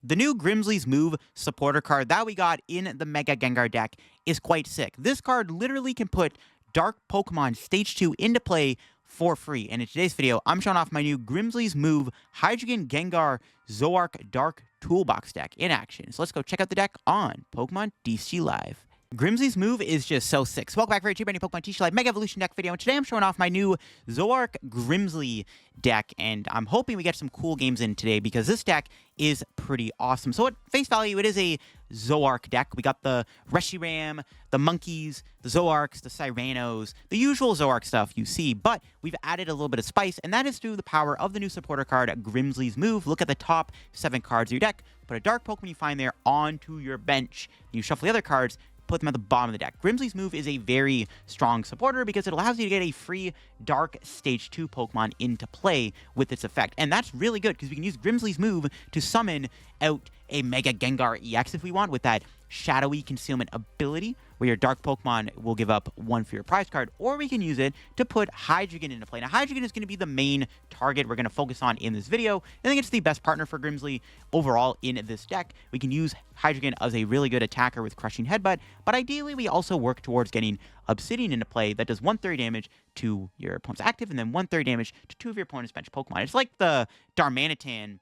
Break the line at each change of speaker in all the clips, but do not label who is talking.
The new Grimsley's Move supporter card that we got in the Mega Gengar deck is quite sick. This card literally can put Dark Pokemon Stage 2 into play for free. And in today's video, I'm showing off my new Grimsley's Move Hydreigon Gengar Zoroark Dark Toolbox deck in action. So let's go check out the deck on Pokemon TCG Live. Grimsley's Move is just so sick. So welcome back for a brand new Pokemon TCG Live Mega Evolution deck video. And today I'm showing off my new Zoroark Grimsley deck. And I'm hoping we get some cool games in today because this deck is pretty awesome. So at face value, it is a Zoroark deck. We got the Reshiram, the Monkeys, the Zoroarks, the Cyranos, the usual Zoroark stuff you see. But we've added a little bit of spice, and that is through the power of the new supporter card, Grimsley's Move. Look at the top 7 cards of your deck. Put a dark Pokemon you find there onto your bench. You shuffle the other cards, put them at the bottom of the deck. Grimsley's Move is a very strong supporter because it allows you to get a free Dark Stage 2 Pokemon into play with its effect. And that's really good because we can use Grimsley's Move to summon out a Mega Gengar EX if we want with that Shadowy Concealment ability where your Dark Pokemon will give up 1 for your prize card, or we can use it to put Hydreigon into play. Now, Hydreigon is going to be the main target we're going to focus on in this video. I think it's the best partner for Grimsley overall in this deck. We can use Hydreigon as a really good attacker with Crushing Headbutt, but ideally we also work towards getting Obsidian into play that does 1/3 damage to your opponent's active and then 1/3 damage to 2 of your opponent's bench Pokemon. It's like the Darmanitan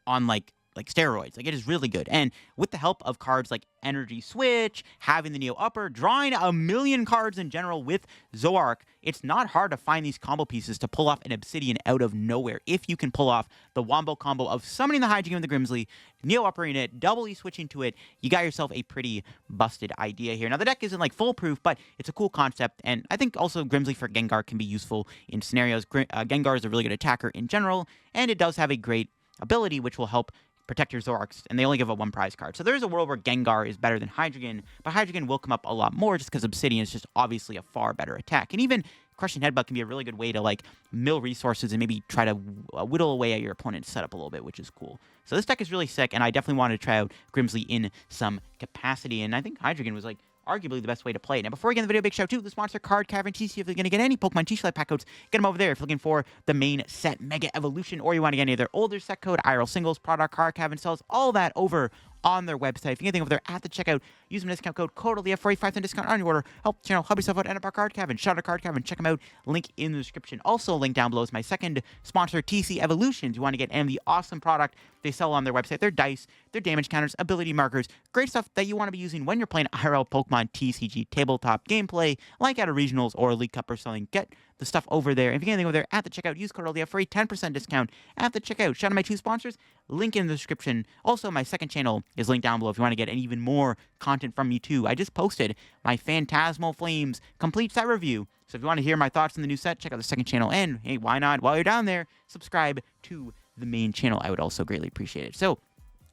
on like steroids. Like, it is really good. And with the help of cards like Energy Switch, having the Neo Upper, drawing a million cards in general with Zoroark, it's not hard to find these combo pieces to pull off an Obsidian out of nowhere. If you can pull off the wombo combo of summoning the Hydreigon with the Grimsley, Neo Uppering it, doubly switching to it, you got yourself a pretty busted idea here. Now, the deck isn't like foolproof, but it's a cool concept, and I think also Grimsley for Gengar can be useful in scenarios. Gengar is a really good attacker in general, and it does have a great ability which will help protect your Zoroarks, and they only give up 1 prize card. So there's a world where Gengar is better than Hydreigon, but Hydreigon will come up a lot more just because Obsidian is just obviously a far better attack. And even Crushing Headbutt can be a really good way to like mill resources and maybe try to whittle away at your opponent's setup a little bit, which is cool. So this deck is really sick, and I definitely wanted to try out Grimsley in some capacity, and I think Hydreigon was like arguably the best way to play it. Now, before we get in the video, big shout out to the sponsor, Card Cavern TCG. If you're going to get any Pokemon TCG Live pack codes, get them over there. If you're looking for the main set Mega Evolution, or you want to get any of their older set code, IRL singles, product, Card Cavern sells, all that over on their website. If you get anything over there at the checkout, use my discount code CODELF for a 5% discount on your order. Help the channel, help yourself out, end up our Card Cavern. Shout out Card Cavern, check them out. Link in the description. Also, link down below is my second sponsor, TC Evolutions. You want to get any of the awesome product they sell on their website, their dice, their damage counters, ability markers, great stuff that you want to be using when you're playing IRL Pokemon TCG tabletop gameplay, like at a regionals or a League Cup or something. Get the stuff over there. If you get anything over there at the checkout, use code LDF for a 10% discount at the checkout. Shout out my 2 sponsors, link in the description. Also, my second channel is linked down below if you want to get even more content from me too. I just posted my Phantasmal Flames complete set review. So if you want to hear my thoughts on the new set, check out the second channel. And hey, why not, while you're down there, subscribe to the main channel. I would also greatly appreciate it. So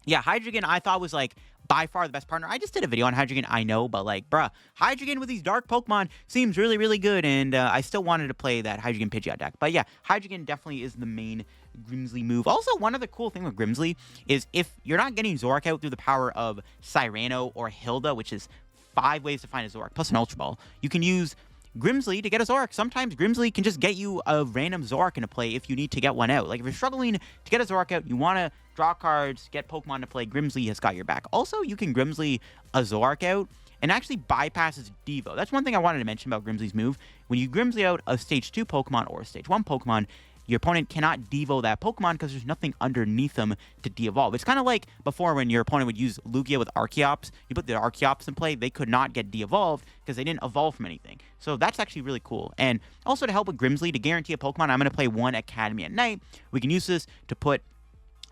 yeah, Hydreigon I thought was like by far the best partner. I just did a video on Hydreigon, I know, but like, bruh, Hydreigon with these dark Pokemon seems really, really good, and I still wanted to play that Hydreigon Pidgeot deck. But yeah, Hydreigon definitely is the main Grimsley move. Also, one other cool thing with Grimsley is if you're not getting Zoroark out through the power of Cyrano or Hilda, which is 5 ways to find a Zoroark plus an Ultra Ball, you can use Grimsley to get a Zoroark. Sometimes Grimsley can just get you a random Zoroark into play if you need to get one out. Like, if you're struggling to get a Zoroark out, you want to draw cards, get Pokemon to play, Grimsley has got your back. Also, you can Grimsley a Zoroark out and actually bypasses Devo. That's one thing I wanted to mention about Grimsley's move. When you Grimsley out a Stage 2 Pokemon or a Stage 1 Pokemon, your opponent cannot Devo that Pokemon because there's nothing underneath them to de-evolve. It's kind of like before when your opponent would use Lugia with Archeops. You put the Archeops in play, they could not get de-evolved because they didn't evolve from anything. So that's actually really cool. And also to help with Grimsley, to guarantee a Pokemon, I'm going to play 1 Academy at night. We can use this to put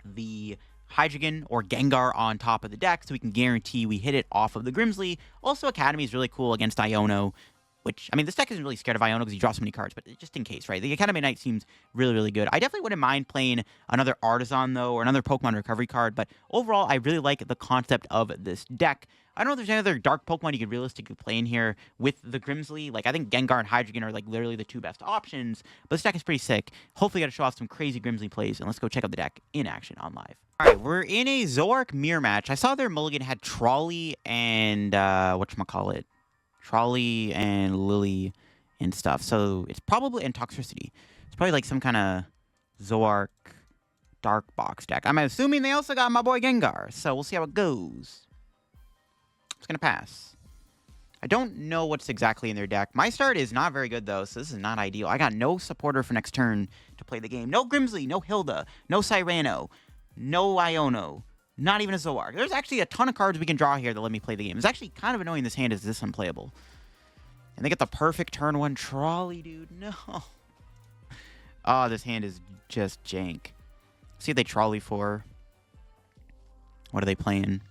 the Hydreigon or Gengar on top of the deck so we can guarantee we hit it off of the Grimsley. Also, Academy is really cool against Iono, which, I mean, this deck isn't really scared of Iono because he draws so many cards, but just in case, right? The Academy Knight seems really, really good. I definitely wouldn't mind playing another Artazon, though, or another Pokemon Recovery card, but overall, I really like the concept of this deck. I don't know if there's any other dark Pokemon you could realistically play in here with the Grimsley. Like, I think Gengar and Hydreigon are, like, literally the 2 best options, but this deck is pretty sick. Hopefully, I got to show off some crazy Grimsley plays, and let's go check out the deck in action on live. All right, we're in a Zoroark mirror match. I saw their mulligan had Trolley and, whatchamacallit? Trolley and Lillie and stuff. So it's probably, and Toxtricity. It's probably like some kind of Zoroark Dark Box deck. I'm assuming they also got my boy Gengar, so we'll see how it goes. It's going to pass. I don't know what's exactly in their deck. My start is not very good, though, so this is not ideal. I got no supporter for next turn to play the game. No Grimsley, no Hilda, no Cyrano, no Iono, not even a Zoroark. There's actually a ton of cards we can draw here that let me play the game. It's actually kind of annoying this hand is this unplayable. And they get the perfect turn 1 trolley, dude. No. Oh, this hand is just jank. See what they trolley for. What are they playing?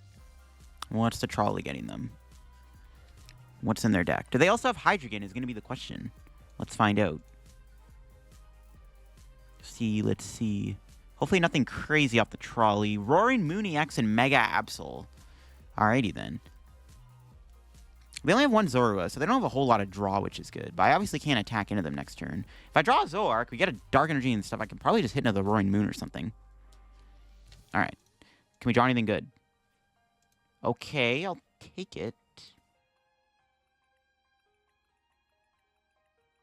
What's the trolley getting them? What's in their deck? Do they also have Hydreigon is going to be the question. Let's find out. Let's see. Hopefully nothing crazy off the trolley. Roaring Moon EX and Mega Absol. Alrighty then. We only have one Zorua, so they don't have a whole lot of draw, which is good. But I obviously can't attack into them next turn. If I draw a Zoroark, we get a Dark Energy and stuff, I can probably just hit another Roaring Moon or something. Alright. Can we draw anything good? Okay, I'll take it.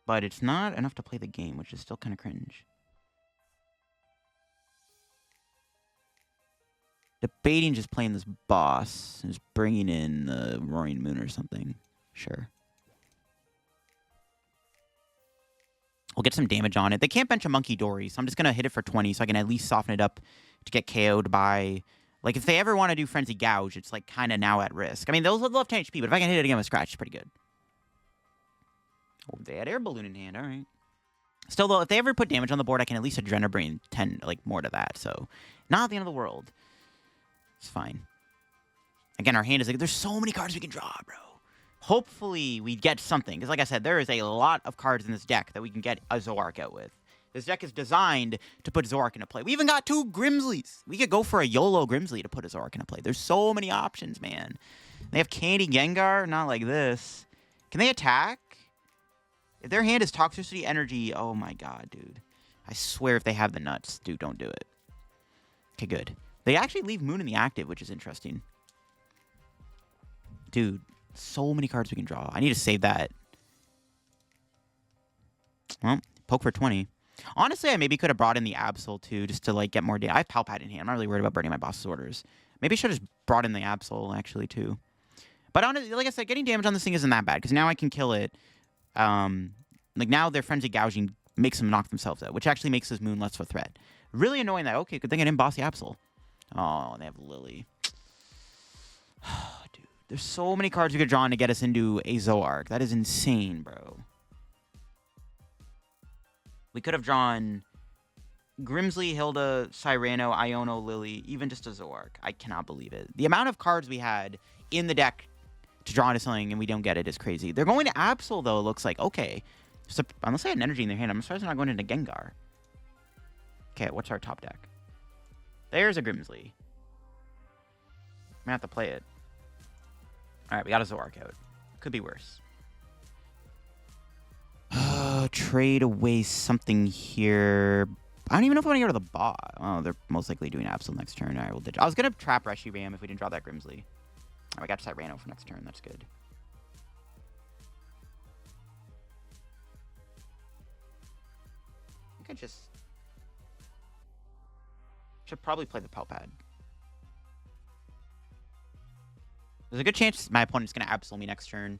But it's not enough to play the game, which is still kind of cringe. Debating just playing this boss. Just bringing in the Roaring Moon or something. Sure. We'll get some damage on it. They can't bench a Munkidori, so I'm just going to hit it for 20 so I can at least soften it up to get KO'd by... Like, if they ever want to do Frenzy Gouge, it's, like, kind of now at risk. I mean, they'll have 10 HP, but if I can hit it again with Scratch, it's pretty good. Oh, they had Air Balloon in hand. All right. Still, though, if they ever put damage on the board, I can at least Adrenabrain 10, like, more to that. So, not the end of the world. It's fine. Again, our hand is like, there's so many cards we can draw, bro. Hopefully, we get something. Because, like I said, there is a lot of cards in this deck that we can get a Zoroark out with. This deck is designed to put Zoroark into play. We even got 2 Grimsleys. We could go for a YOLO Grimsley to put a Zoroark into play. There's so many options, man. They have Candy Gengar, not like this. Can they attack? If their hand is Toxicity Energy, oh my god, dude. I swear if they have the nuts, dude, don't do it. Okay, good. They actually leave Moon in the active, which is interesting. Dude, so many cards we can draw. I need to save that. Well, poke for 20. Honestly, I maybe could have brought in the Absol, too, just to, like, get more damage. I have Pal Pad in hand. I'm not really worried about burning my boss's orders. Maybe I should have just brought in the Absol, actually, too. But honestly, like I said, getting damage on this thing isn't that bad, because now I can kill it. Like, now their Frenzy Gouging makes them knock themselves out, which actually makes this Moon less of a threat. Really annoying that, okay, good thing I didn't boss the Absol. Oh, they have Lillie. Dude, there's so many cards we could draw in to get us into a Zoroark. That is insane, bro. We could have drawn Grimsley, Hilda, Cyrano, Iono, Lillie, even just a Zoroark. I cannot believe it. The amount of cards we had in the deck to draw into something and we don't get it is crazy. They're going to Absol, though, it looks like. Okay. So, unless they had an energy in their hand, I'm surprised they're not going into Gengar. Okay, what's our top deck? There's a Grimsley. I'm gonna have to play it. Alright, we got a Zoroark out. Could be worse. Trade away something here. I don't even know if I want to go to the bot. Oh, they're most likely doing Absol next turn. Alright, we'll ditch. I was gonna trap Reshiram if we didn't draw that Grimsley. Alright, we got Cyrano for next turn. That's good. I think I just... should probably play the Pal Pad. There's a good chance my opponent's going to Absol me next turn.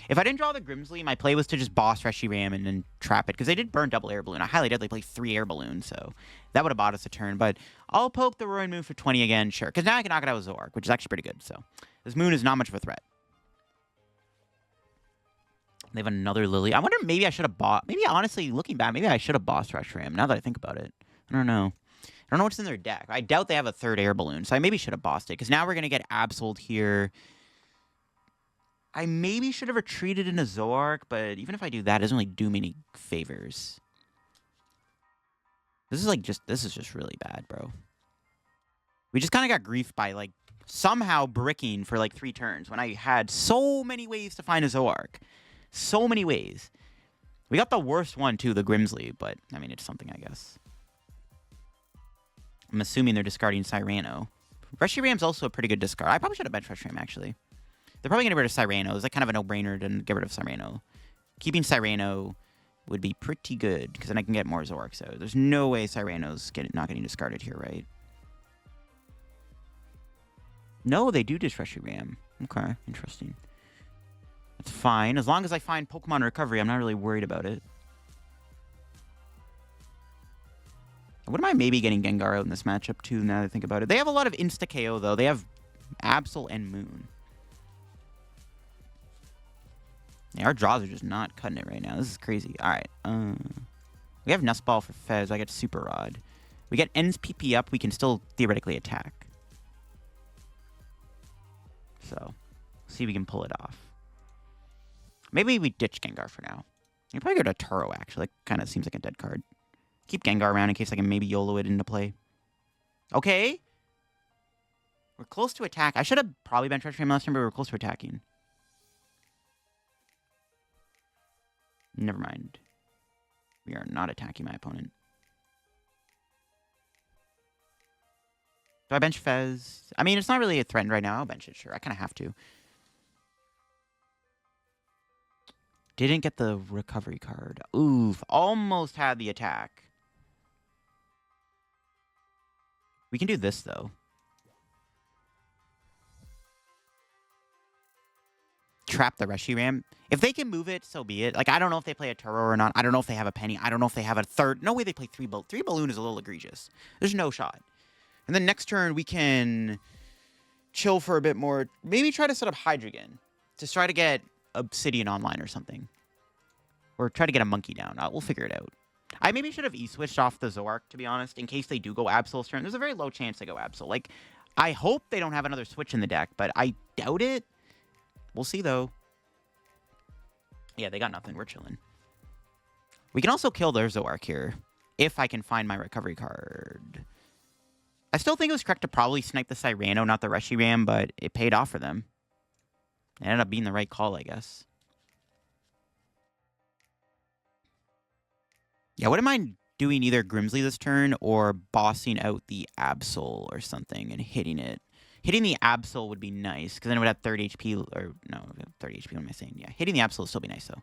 If I didn't draw the Grimsley, my play was to just boss Reshiram and then trap it. Because they did burn double Air Balloon. I highly doubt they play 3 Air Balloons. So that would have bought us a turn. But I'll poke the Roaring Moon for 20 again. Sure. Because now I can knock it out with Zoroark, which is actually pretty good. So this Moon is not much of a threat. They have another Lillie. I wonder maybe I should have bought... Maybe honestly, looking back, maybe I should have bossed Reshiram. Now that I think about it. I don't know. I don't know what's in their deck. I doubt they have a 3rd Air Balloon, so I maybe should have bossed it, because now we're going to get Absoled here. I maybe should have retreated into Zoroark, but even if I do that, it doesn't really do me any favors. This is just really bad, bro. We just kind of got griefed by, like, somehow bricking for, like, 3 turns, when I had so many ways to find a Zoroark. So many ways. We got the worst one, too, the Grimsley, but, I mean, it's something, I guess. I'm assuming they're discarding Cyrano. Reshiram's also a pretty good discard. I probably should have benched Reshiram, actually. They're probably going to get rid of Cyrano. It's like kind of a no-brainer to get rid of Cyrano. Keeping Cyrano would be pretty good, because then I can get more Zoroark. So there's no way Cyrano's not getting discarded here, right? No, they do dish Reshiram. Okay, interesting. That's fine. As long as I find Pokemon recovery, I'm not really worried about it. I wouldn't mind maybe getting Gengar out in this matchup, too, now that I think about it. They have a lot of Insta-KO, though. They have Absol and Moon. Yeah, our draws are just not cutting it right now. This is crazy. All right. We have Nest Ball for Fez. I get Super Rod. We get Ends PP up. We can still theoretically attack. So, see if we can pull it off. Maybe we ditch Gengar for now. You probably go to Turo, actually. That kind of seems like a dead card. Keep Gengar around in case I can maybe YOLO it into play. Okay. We're close to attack. I should have probably been Treachery last time, but we were close to attacking. Never mind. We are not attacking my opponent. Do I bench Fez? I mean, it's not really a threat right now. I'll bench it, sure. I kind of have to. Didn't get the recovery card. Oof. Almost had the attack. We can do this, though. Trap the Reshiram. If they can move it, so be it. Like, I don't know if they play a Turo or not. I don't know if they have a Penny. I don't know if they have a third. No way they play 3 Balloon. 3 Balloon is a little egregious. There's no shot. And then next turn, we can chill for a bit more. Maybe try to set up Hydreigon to try to get Obsidian online or something. Or try to get a Monkey down. We'll figure it out. I maybe should have E-switched off the Zoroark, to be honest, in case they do go Absol's turn. There's a very low chance they go Absol. Like, I hope they don't have another switch in the deck, but I doubt it. We'll see, though. Yeah, they got nothing. We're chilling. We can also kill their Zoroark here, if I can find my recovery card. I still think it was correct to probably snipe the Cyrano, not the Reshiram, but it paid off for them. It ended up being the right call, I guess. Yeah, I wouldn't mind doing either Grimsley this turn or bossing out the Absol or something and hitting it. Hitting the Absol would be nice, because then it would have 30 HP, or no, 30 HP, what am I saying? Yeah, hitting the Absol would still be nice, though.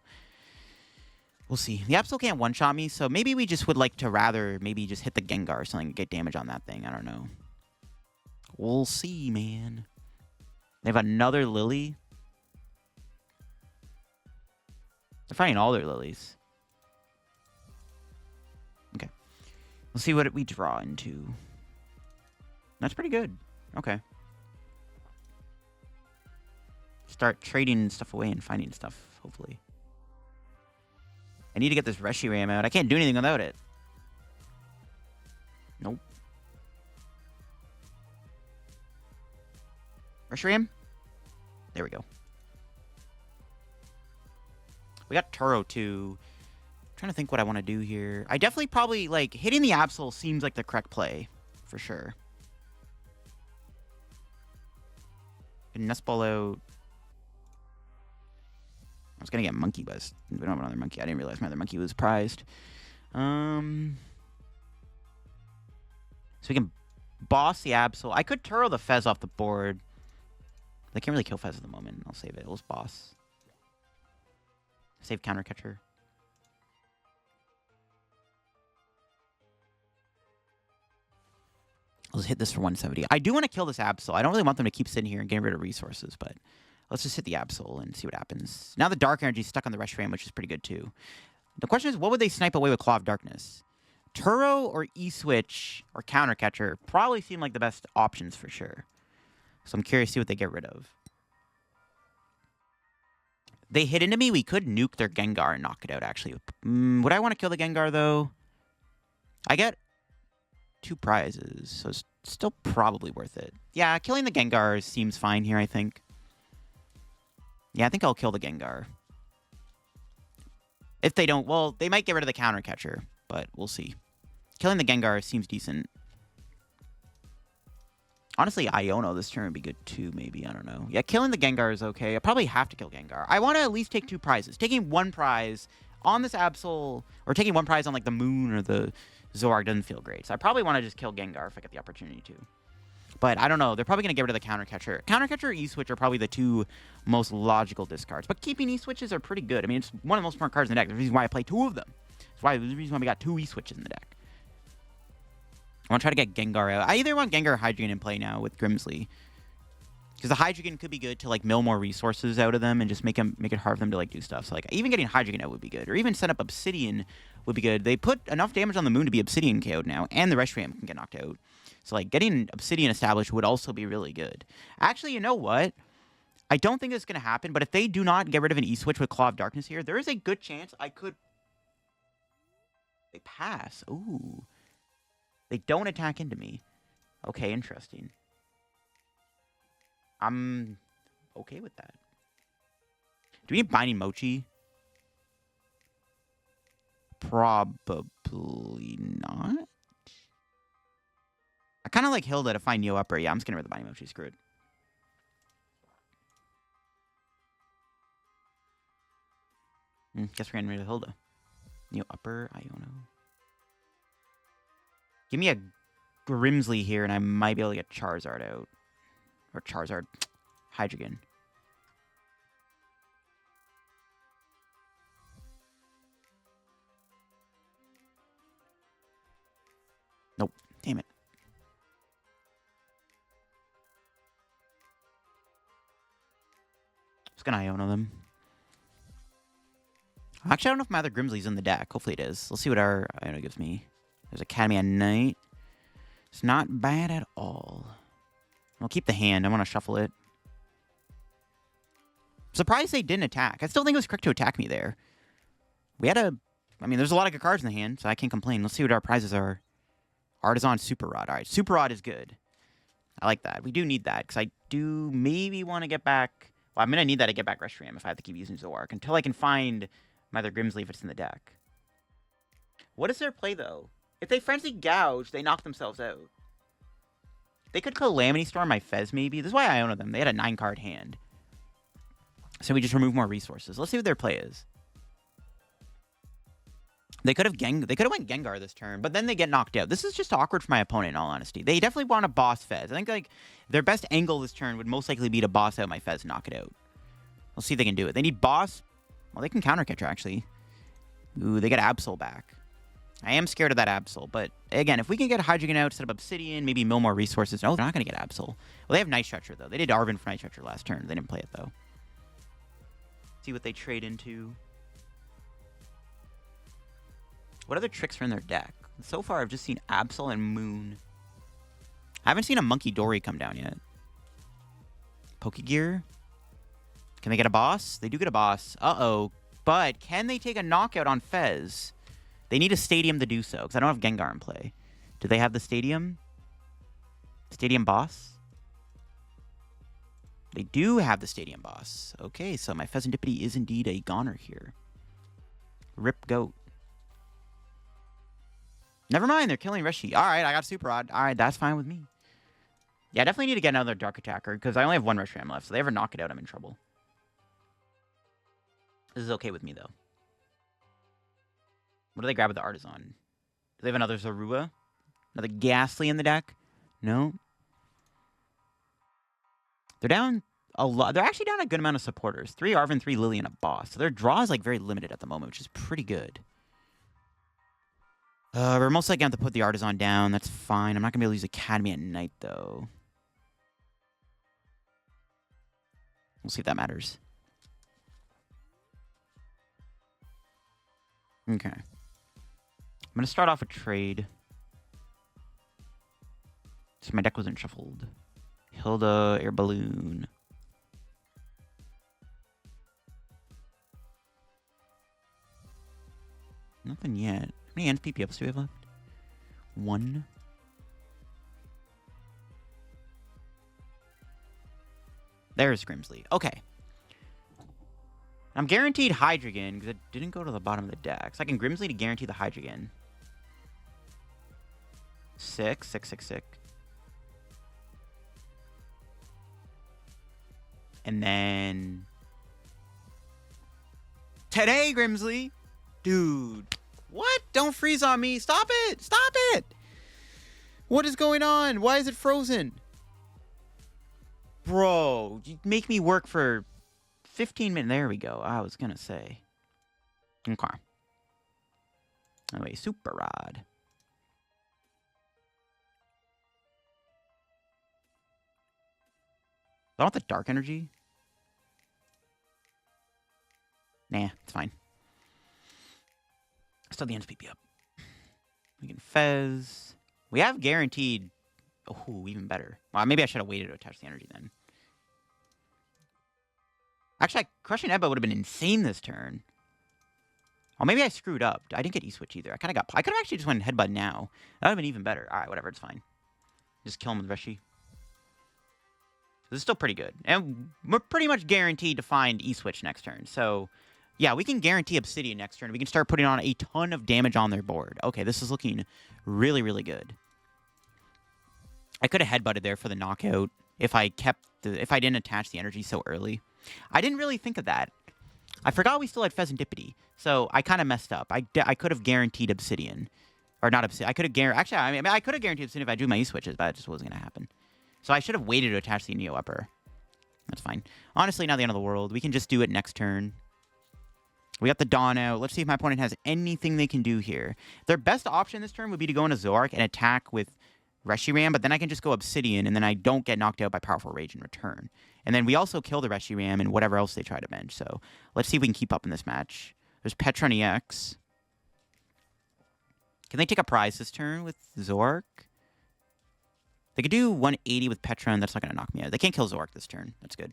We'll see. The Absol can't one-shot me, so maybe we just would like to rather maybe just hit the Gengar or something and get damage on that thing. I don't know. We'll see, man. They have another Lillie. They're fighting all their Lilies. Okay. We'll see what we draw into. That's pretty good. Okay. Start trading stuff away and finding stuff, hopefully. I need to get this Reshiram out. I can't do anything without it. Nope. Reshiram? There we go. We got Turo, too. I'm trying to think what I want to do here. I definitely probably, like, hitting the Absol seems like the correct play, for sure. And Nest Ball out. I was going to get Monkey Buzz. We don't have another Monkey. I didn't realize my other Monkey was prized. So we can boss the Absol. I could Turo the Fez off the board. They can't really kill Fez at the moment. I'll save it. Let's boss. Save Counter Catcher. Let's hit this for 170. I do want to kill this Absol. I don't really want them to keep sitting here and getting rid of resources, but let's just hit the Absol and see what happens. Now the Dark Energy is stuck on the Reshiram, which is pretty good, too. The question is, what would they snipe away with Claw of Darkness? Turo or E-Switch or Counter Catcher probably seem like the best options for sure. So I'm curious to see what they get rid of. They hit into me. We could nuke their Gengar and knock it out, actually. Would I want to kill the Gengar, though? I get 2 prizes, so it's still probably worth it. Yeah, killing the Gengar seems fine here, I think. Yeah, I think I'll kill the Gengar. If they don't, well, they might get rid of the Counter Catcher, but we'll see. Killing the Gengar seems decent. Honestly, Iono this turn would be good too, maybe. I don't know. Yeah, killing the Gengar is okay. I probably have to kill Gengar. I want to at least take 2 prizes. Taking 1 prize on this Absol, or taking 1 prize on like the Moon or the Zoroark doesn't feel great. So I probably want to just kill Gengar if I get the opportunity to. But I don't know. They're probably going to get rid of the Counter Catcher. Counter Catcher or E-Switch are probably the two most logical discards. But keeping E-Switches are pretty good. I mean, it's one of the most smart cards in the deck. The reason why I play two of them. That's the reason why we got two E-Switches in the deck. I want to try to get Gengar out. I either want Gengar or Hydreigon in play now with Grimsley. Because the Hydreigon could be good to, like, mill more resources out of them and just make it hard for them to, like, do stuff. So, like, even getting Hydreigon out would be good. Or even set up Obsidian would be good. They put enough damage on the moon to be Obsidian KO'd now. And the Reshiram can get knocked out. So, like, getting Obsidian established would also be really good. Actually, you know what? I don't think this is going to happen, but if they do not get rid of an E-Switch with Claw of Darkness here, there is a good chance I could... They pass. Ooh. They don't attack into me. Okay, interesting. I'm okay with that. Do we need Binding Mochi? Probably not. I kind of like Hilda to find Neo Upper. Yeah, I'm just going to rid the Binding Mochi. Screw it. Guess we're getting rid of Hilda. Neo Upper, Iono. Give me a Grimsley here, and I might be able to get Charizard out. Or Charizard. Hydreigon. Nope. Damn it. Just gonna Iono them. Actually, I don't know if my other Grimsley's in the deck. Hopefully it is. Let's see what our Iono gives me. There's Academy at Night. It's not bad at all. I'll keep the hand. I want to shuffle it. Surprised they didn't attack. I still think it was correct to attack me there. We had a... I mean, there's a lot of good cards in the hand, so I can't complain. Let's see what our prizes are. Artazon Super Rod. All right, Super Rod is good. I like that. We do need that, because I do maybe want to get back... Well, I'm going to need that to get back Reshiram if I have to keep using Zoroark, until I can find my other Grimsley if it's in the deck. What is their play, though? If they Frenzy Gouge, they knock themselves out. They could Calamity Storm my Fez, maybe. This is why I own them. They had a 9-card hand. So we just remove more resources. Let's see what their play is. They could have went Gengar this turn, but then they get knocked out. This is just awkward for my opponent, in all honesty. They definitely want to boss Fez. I think, like, their best angle this turn would most likely be to boss out my Fez and knock it out. We'll see if they can do it. They need boss. Well, they can counter catcher, actually. Ooh, they get Absol back. I am scared of that Absol, but again, if we can get Hydreigon out, set up Obsidian, maybe mill more resources. No, they're not going to get Absol. Well, they have Night Stretcher, though. They did Arven for Night Stretcher last turn. They didn't play it, though. See what they trade into. What other tricks are in their deck? So far, I've just seen Absol and Moon. I haven't seen a Munkidori come down yet. Pokegear. Can they get a boss? They do get a boss. Uh-oh. But can they take a knockout on Fez? They need a stadium to do so, because I don't have Gengar in play. Do they have the stadium? Stadium boss? They do have the stadium boss. Okay, so my Fezandipiti is indeed a goner here. Rip goat. Never mind, they're killing Reshi. Alright, I got Super Rod. Alright, that's fine with me. Yeah, I definitely need to get another Dark Attacker, because I only have one Reshiram left, so they ever knock it out, I'm in trouble. This is okay with me, though. What do they grab with the Artazon? Do they have another Zorua? Another Ghastly in the deck? No. They're down a lot. They're actually down a good amount of supporters. 3 Arven, 3 Lillie, and a boss. So their draw is like very limited at the moment, which is pretty good. We're most likely going to have to put the Artazon down. That's fine. I'm not going to be able to use Academy at Night, though. We'll see if that matters. Okay. I'm going to start off a trade. So my deck wasn't shuffled. Hilda, Air Balloon. Nothing yet. How many NPP ups do we have left? 1. There's Grimsley. Okay. I'm guaranteed Hydreigon because it didn't go to the bottom of the deck. So I can Grimsley to guarantee the Hydreigon. 6, 6, 6, 6. And then... Today, Grimsley! Dude. What? Don't freeze on me. Stop it! Stop it! What is going on? Why is it frozen? No, you make me work for 15 minutes. There we go. I was going to say. Okay. Anyway, Super Rod. I want the Dark Energy. Nah, it's fine. Still the NSPP up. We can Fez. We have guaranteed. Oh, even better. Well, maybe I should have waited to attach the energy then. Actually, Crushing Ebba would have been insane this turn. Oh, maybe I screwed up. I didn't get E-Switch either. I kind of got... I could have actually just went Headbutt now. That would have been even better. All right, whatever. It's fine. Just kill him with Reshi. This is still pretty good. And we're pretty much guaranteed to find E-Switch next turn. So, yeah, we can guarantee Obsidian next turn. We can start putting on a ton of damage on their board. Okay, this is looking really, really good. I could have Headbutted there for the knockout if I didn't attach the energy so early. I didn't really think of that. I forgot we still had Fezandipiti, so I kind of messed up. I could have guaranteed Obsidian. Or not Obsidian. I could have guaranteed... Actually, I mean, I could have guaranteed Obsidian if I drew my E-Switches, but that just wasn't going to happen. So I should have waited to attach the Neo Upper. That's fine. Honestly, not the end of the world. We can just do it next turn. We got the Dawn out. Let's see if my opponent has anything they can do here. Their best option this turn would be to go into Zoroark and attack with Reshiram, but then I can just go Obsidian, and then I don't get knocked out by Powerful Rage in return. And then we also kill the Reshiram and whatever else they try to bench. So let's see if we can keep up in this match. There's Pecharunt EX. Can they take a prize this turn with Zoroark? They could do 180 with Pecharunt. That's not going to knock me out. They can't kill Zoroark this turn. That's good.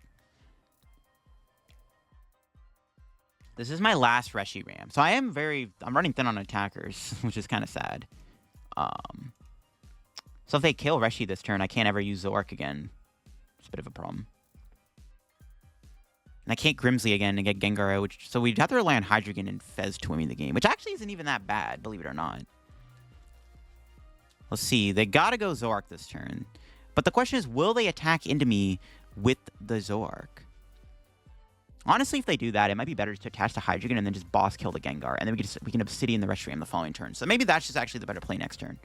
This is my last Reshiram. So I'm running thin on attackers, which is kind of sad. So if they kill Reshi this turn, I can't ever use Zoroark again. It's a bit of a problem. And I can't Grimsley again and get Gengar out. So we'd have to rely on Hydreigon and Fez to win the game, which actually isn't even that bad, believe it or not. Let's see. They got to go Zoroark this turn. But the question is, will they attack into me with the Zoroark? Honestly, if they do that, it might be better to attach to Hydreigon and then just boss kill the Gengar. And then we can Obsidian the Reshiram the following turn. So maybe that's just actually the better play next turn.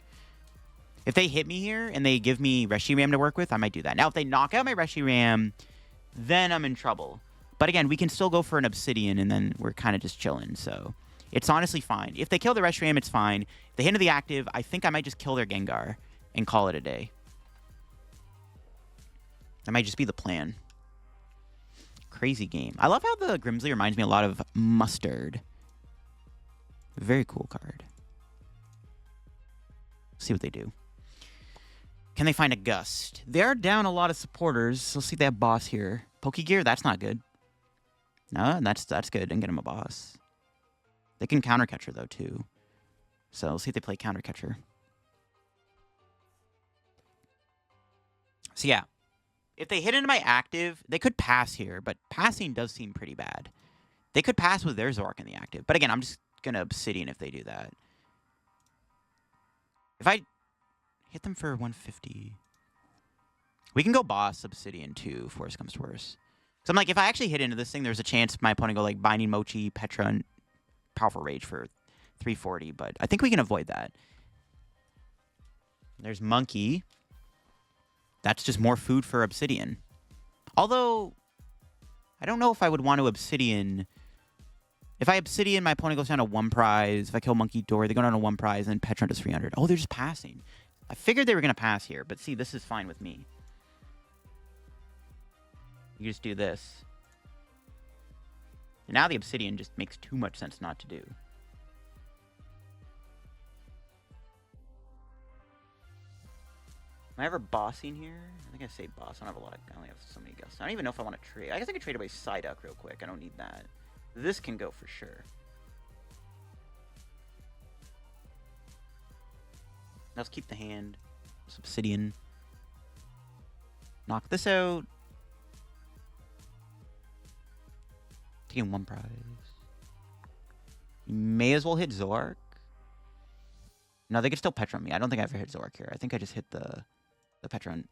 If they hit me here and they give me Reshiram to work with, I might do that. Now, if they knock out my Reshiram, then I'm in trouble. But again, we can still go for an Obsidian, and then we're kind of just chilling. So it's honestly fine. If they kill the Reshiram, it's fine. If they hit into the active, I think I might just kill their Gengar and call it a day. That might just be the plan. Crazy game. I love how the Grimsley reminds me a lot of Mustard. Very cool card. Let's see what they do. Can they find a Gust? They're down a lot of supporters. Let's see if they have boss here. Pokegear, that's not good. No, that's good. And get him a boss. They can counter catcher though too. So let's see if they play counter catcher. So yeah. If they hit into my active, they could pass here, but passing does seem pretty bad. They could pass with their Zoroark in the active. But again, I'm just gonna Obsidian if they do that. If I hit them for 150... We can go boss Obsidian too, if worse comes to worse. So I'm like, if I actually hit into this thing, there's a chance my opponent go like Binding Mochi, Pecharunt, Powerful Rage for 340, but I think we can avoid that. There's Monkey. That's just more food for Obsidian. Although, I don't know if I would want to Obsidian... If I Obsidian, my opponent goes down to 1 prize. If I kill Munkidori, they go down to 1 prize, and Pecharunt is 300. Oh, they're just passing. I figured they were going to pass here, but see, this is fine with me. You just do this. And now the Obsidian just makes too much sense not to do. Am I ever bossing here? I think I say boss. I don't have a lot of... I only have so many gusts. I don't even know if I want to trade. I guess I could trade away Psyduck real quick. I don't need that. This can go for sure. Let's keep the hand. Obsidian. Knock this out. Taking 1 prize. You may as well hit Zoroark. No, they could still Pecharunt me. I don't think I ever hit Zoroark here. I think I just hit the Pecharunt.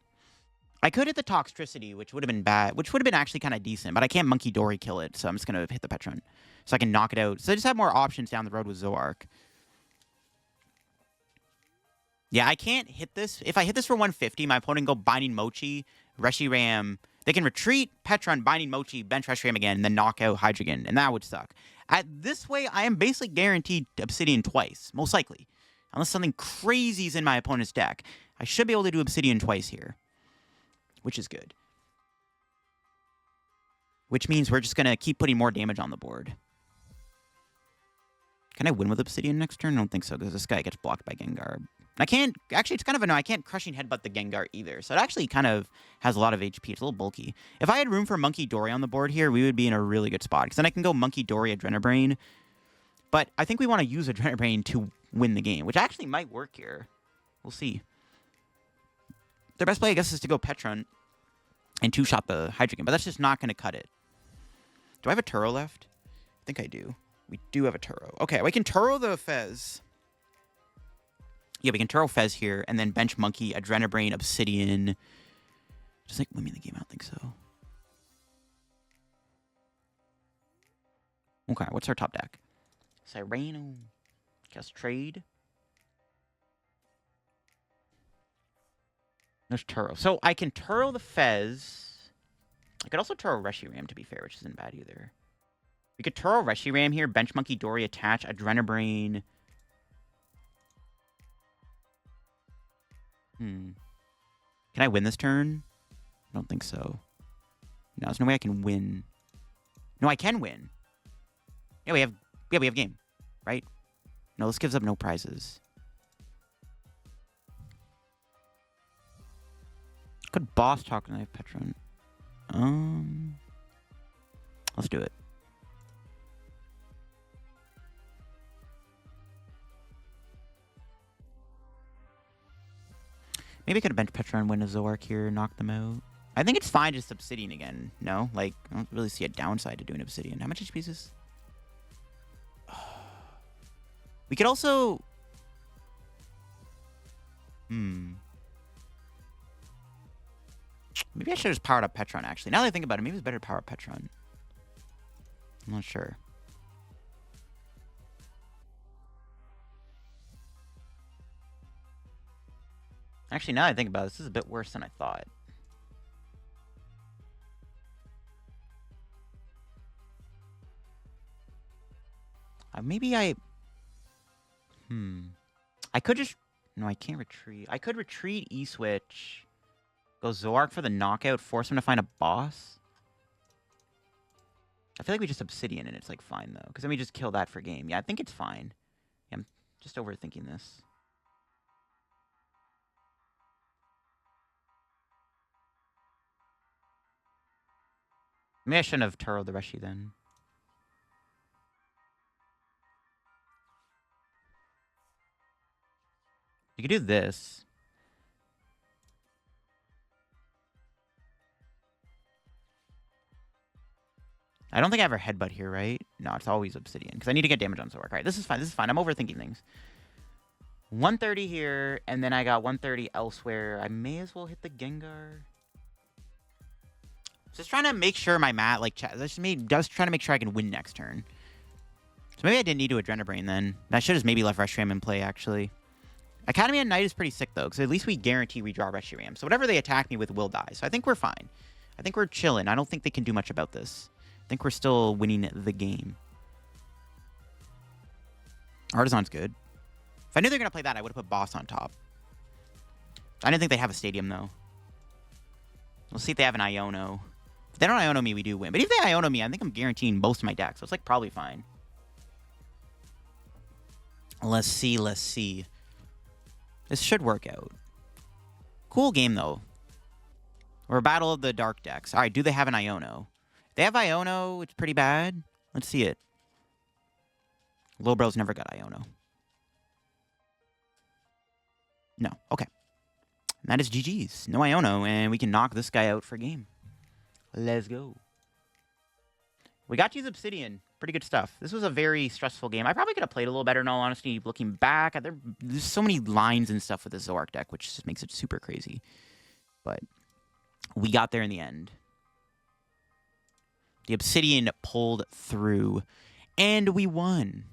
I could hit the Toxtricity, which would have been bad. Which would have been actually kind of decent. But I can't Munkidori kill it. So I'm just going to hit the Pecharunt. So I can knock it out. So I just have more options down the road with Zoroark. Yeah, I can't hit this. If I hit this for 150, my opponent can go Binding Mochi, Reshiram, They can retreat, Pecharunt, Binding Mochi, bench Reshiram again, and then knock out Hydreigon, and that would suck. At this way, I am basically guaranteed Obsidian twice, most likely. Unless something crazy is in my opponent's deck. I should be able to do Obsidian twice here, which is good. Which means we're just going to keep putting more damage on the board. Can I win with Obsidian next turn? I don't think so, because this guy gets blocked by Gengar. I can't, actually, it's kind of annoying. I can't Crushing Headbutt the Gengar either, so it actually kind of has a lot of HP. It's a little bulky. If I had room for Munkidori on the board here, we would be in a really good spot, because then I can go Munkidori Adrenabrain. But I think we want to use Adrenabrain to win the game, which actually might work here. We'll see. Their best play, I guess, is to go Pecharunt and two-shot the Hydreigon, but that's just not going to cut it. Do I have a Turo left? I think I do. We do have a Turo. Okay, we can Turo the Fez. Yeah, we can Turo Fez here, and then bench Monkey, Adrenabrain, Obsidian. Just like win me the game, I don't think so. Okay, what's our top deck? Cyrano. Just trade. There's Turo. So I can Turo the Fez. I could also Turo Reshiram, to be fair, which isn't bad either. We could Turo Reshiram here, bench Munkidori, attach Adrenabrain. Can I win this turn? I don't think so. No, there's no way I can win. No, I can win. Yeah, we have game, right? No, this gives up no prizes. Could boss talk and I have Pecharunt. Let's do it. Maybe I could have bench Pecharunt, win a Zoroark here, knock them out. I think it's fine just Obsidian again. No? Like, I don't really see a downside to doing Obsidian. How much HP is this? We could also... Maybe I should have just powered up Pecharunt, actually. Now that I think about it, maybe it's better to power up Pecharunt. I'm not sure. Actually, now that I think about it, this is a bit worse than I thought. Maybe I... I could just... No, I can't retreat. I could retreat E-Switch. Go Zoroark for the knockout. Force him to find a boss. I feel like we just Obsidian and it's like fine, though. Because then we just kill that for game. Yeah, I think it's fine. Yeah, I'm just overthinking this. Maybe I shouldn't have Turo the Reshi then. You could do this. I don't think I ever headbutt here, right? No, it's always Obsidian. Because I need to get damage on Zoroark. All right, this is fine. This is fine. I'm overthinking things. 130 here, and then I got 130 elsewhere. I may as well hit the Gengar. Just trying to make sure my mat, like, just trying to make sure I can win next turn. So maybe I didn't need to Adrenabrain then. I should have maybe left Reshiram in play, actually. Academy at Night is pretty sick, though, because at least we guarantee we draw Reshiram. So whatever they attack me with will die. So I think we're fine. I think we're chilling. I don't think they can do much about this. I think we're still winning the game. Artazon's good. If I knew they were going to play that, I would have put Boss on top. I didn't think they'd have a Stadium, though. We'll see if they have an Iono. If they don't Iono me, we do win. But if they Iono me, I think I'm guaranteeing most of my decks. So it's like probably fine. Let's see. Let's see. This should work out. Cool game, though. We're a battle of the dark decks. All right, do they have an Iono? If they have Iono, it's pretty bad. Let's see it. Lil Bro's never got Iono. No. Okay. And that is GG's. No Iono, and we can knock this guy out for game. Let's go. We got to use Obsidian. Pretty good stuff. This was a very stressful game. I probably could have played a little better, in all honesty, looking back. There's so many lines and stuff with this Zoroark deck, which just makes it super crazy. But we got there in the end. The Obsidian pulled through, and we won.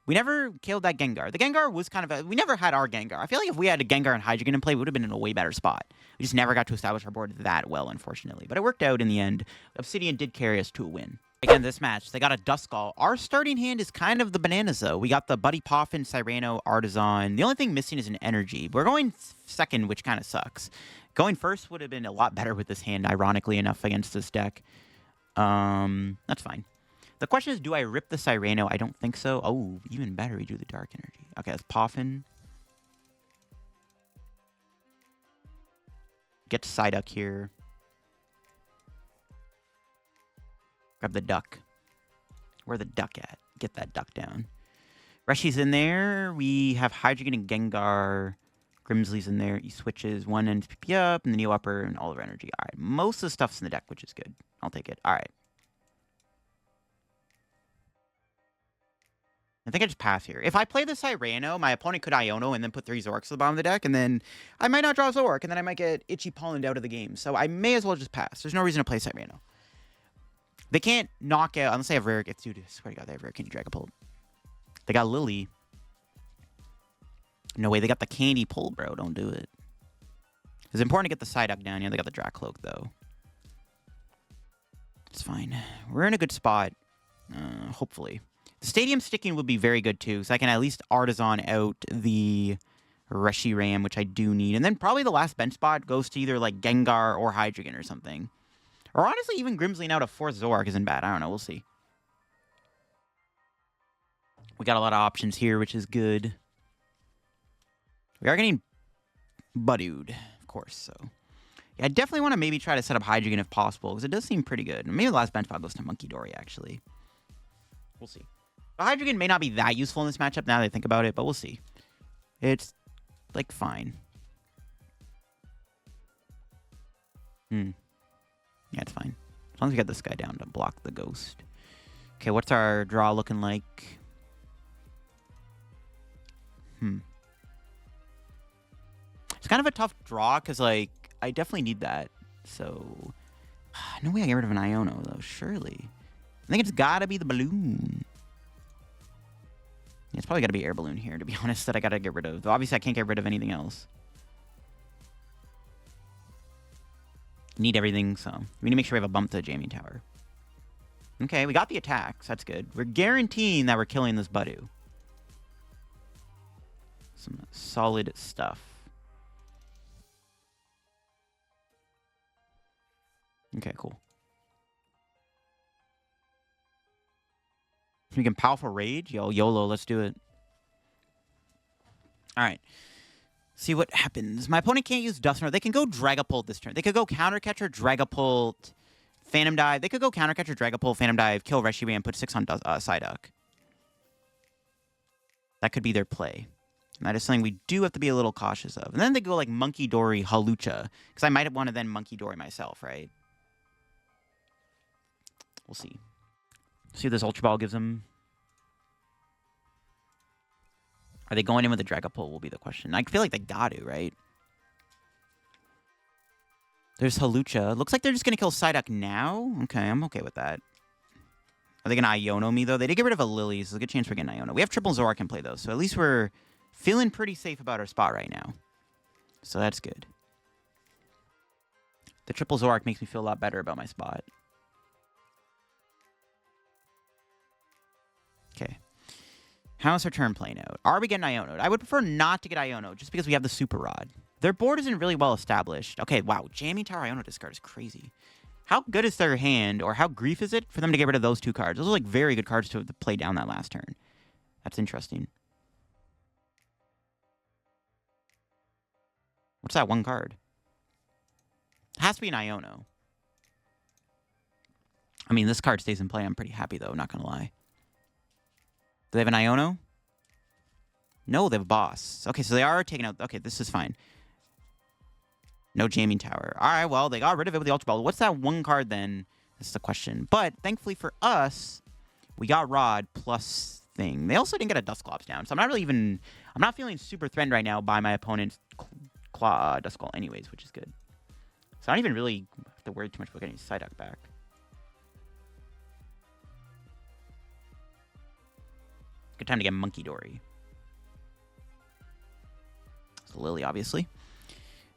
We never killed that Gengar. The Gengar was kind of a... We never had our Gengar. I feel like if we had a Gengar and Hydreigon in play, we would have been in a way better spot. We just never got to establish our board that well, unfortunately. But it worked out in the end. Obsidian did carry us to a win. Again, this match, they got a Duskull. Our starting hand is kind of the bananas, though. We got the Buddy Poffin, Cyrano, Artazon. The only thing missing is an Energy. We're going second, which kind of sucks. Going first would have been a lot better with this hand, ironically enough, against this deck. That's fine. The question is, do I rip the Cyrano? I don't think so. Oh, even better, we do the Dark Energy. Okay, that's Poffin. Get to Psyduck here. Grab the duck. Where the duck at? Get that duck down. Reshi's in there. We have Hydreigon and Gengar. Grimsley's in there. He switches one and PP up, and the Neo Upper and all of our energy. All right, most of the stuff's in the deck, which is good. I'll take it. All right. I think I just pass here. If I play the Cyrano, my opponent could Iono and then put 3 Zoroarks to the bottom of the deck, and then I might not draw Zoroark, and then I might get Itchy Pollen out of the game. So I may as well just pass. There's no reason to play Cyrano. They can't knock out, unless they have rare. Dude, I swear to God, they have rare Candy Dragapult. They got Lillie. No way, they got the Candy Pull, bro. Don't do it. It's important to get the Psyduck down. Yeah, they got the Dracloak, though. It's fine. We're in a good spot. Hopefully. The Stadium sticking would be very good, too, so I can at least Artazon out the Reshiram, which I do need. And then probably the last bench spot goes to either, like, Gengar or Hydreigon or something. Or honestly, even Grimsley now to 4th Zoroark isn't bad. I don't know. We'll see. We got a lot of options here, which is good. We are getting Buddied, of course, so... Yeah, I definitely want to maybe try to set up Hydreigon if possible, because it does seem pretty good. Maybe the last bench spot goes to Munkidori, actually. We'll see. But Hydreigon may not be that useful in this matchup now that I think about it, but we'll see. It's, like, fine. Yeah, it's fine. As long as we got this guy down to block the ghost. Okay, what's our draw looking like? It's kind of a tough draw, because, like, I definitely need that. So, no way I get rid of an Iono, though, surely. I think it's gotta be the balloon. Yeah, it's probably gotta be Air Balloon here, to be honest, that I gotta get rid of. Though, obviously, I can't get rid of anything else. Need everything, so we need to make sure we have a bump to the Jamming Tower. Okay, we got the attacks. That's good. We're guaranteeing that we're killing this Budu. Some solid stuff. Okay, cool. We can powerful rage. Yo, YOLO, let's do it. Alright. See what happens. My opponent can't use Dusknoir. They can go Dragapult this turn. They could go Counter Catcher, Dragapult, Phantom Dive. They could go Counter Catcher, Dragapult, Phantom Dive, kill Reshiram, put 6 on Psyduck. That could be their play. And that is something we do have to be a little cautious of. And then they go like Munkidori, Halucha. Because I might want to then Munkidori myself, right? We'll see. See what this Ultra Ball gives them. Are they going in with the Dragapult will be the question. I feel like they got to, right? There's Halucha. Looks like they're just going to kill Psyduck now. Okay, I'm okay with that. Are they going to Iono me, though? They did get rid of a Lillie, so there's a good chance we're getting Iono. We have triple Zoroark in play, though, so at least we're feeling pretty safe about our spot right now. So that's good. The triple Zoroark makes me feel a lot better about my spot. Okay. How's our turn playing out? Are we getting Iono'd? I would prefer not to get Iono, just because we have the Super Rod. Their board isn't really well established. Okay, wow. Jamming Tower Iono discard is crazy. How good is their hand, or how grief is it for them to get rid of those 2 cards? Those are, like, very good cards to play down that last turn. That's interesting. What's that one card? It has to be an Iono. I mean, this card stays in play. I'm pretty happy, though, not gonna lie. Do they have an Iono? No, they have a boss. Okay, so they are taking out... Okay, this is fine. No Jamming Tower. All right, well, they got rid of it with the Ultra Ball. What's that one card, then? That's the question. But, thankfully for us, we got Rod plus thing. They also didn't get a Dusclops down, so I'm not really even... I'm not feeling super threatened right now by my opponent's Duskull anyways, which is good. So I don't even really have to worry too much about getting Psyduck back. Good time to get Munkidori. So Lillie, obviously.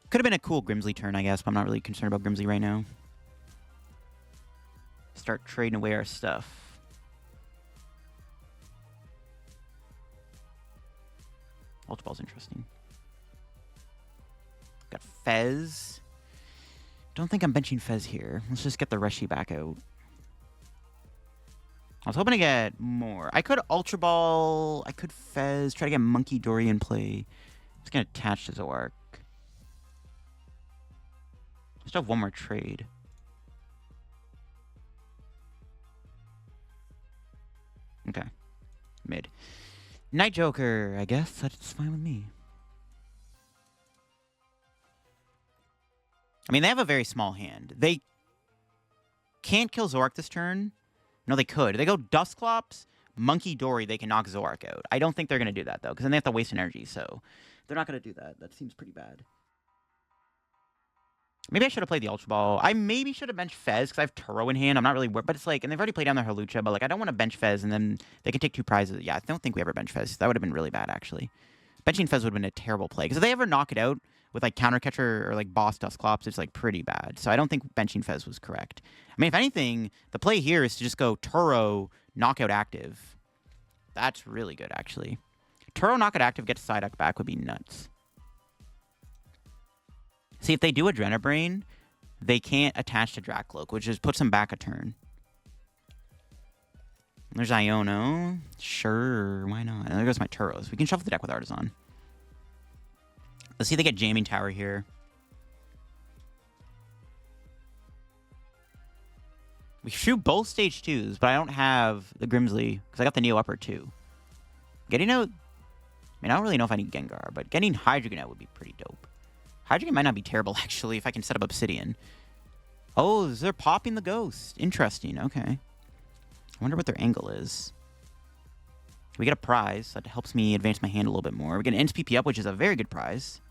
Could have been a cool Grimsley turn, I guess, but I'm not really concerned about Grimsley right now. Start trading away our stuff. Ultra Ball's interesting. Got Fez. Don't think I'm benching Fez here. Let's just get the Reshi back out. I was hoping to get more. I could Ultra Ball. I could Fez. Try to get Munkidori in play. It's going to attach to Zoroark. Still have one more trade. Okay. Mid. Night Joker, I guess. That's fine with me. I mean, they have a very small hand. They can't kill Zoroark this turn. No, they could. They go Dusclops, Munkidori, they can knock Zoroark out. I don't think they're going to do that, though, because then they have to waste energy, so they're not going to do that. That seems pretty bad. Maybe I should have played the Ultra Ball. I maybe should have benched Fez, because I have Turo in hand. I'm not really worried, but it's like, and they've already played down their Hawlucha, but like, I don't want to bench Fez, and then they can take 2 prizes. Yeah, I don't think we ever bench Fez. That would have been really bad, actually. Benching Fez would have been a terrible play, because if they ever knock it out with like Counter Catcher or like Boss Dusclops, it's like pretty bad. So I don't think benching Fez was correct. I mean, if anything, the play here is to just go Turo, Knockout Active. That's really good, actually. Turo, Knockout Active, get Psyduck back would be nuts. See, if they do Adrenabrain, they can't attach to Dracloak, which just puts them back a turn. There's Iono. Sure, why not? And there goes my Turos. We can shuffle the deck with Artazon. Let's see if they get Jamming Tower here. We shoot both stage 2s, but I don't have the Grimsley because I got the Neo Upper 2. Getting out... I mean, I don't really know if I need Gengar, but getting Hydreigon out would be pretty dope. Hydreigon might not be terrible, actually, if I can set up Obsidian. Oh, they're popping the Ghost. Interesting, okay. I wonder what their angle is. We get a prize. That helps me advance my hand a little bit more. We get an NSPP up, which is a very good prize.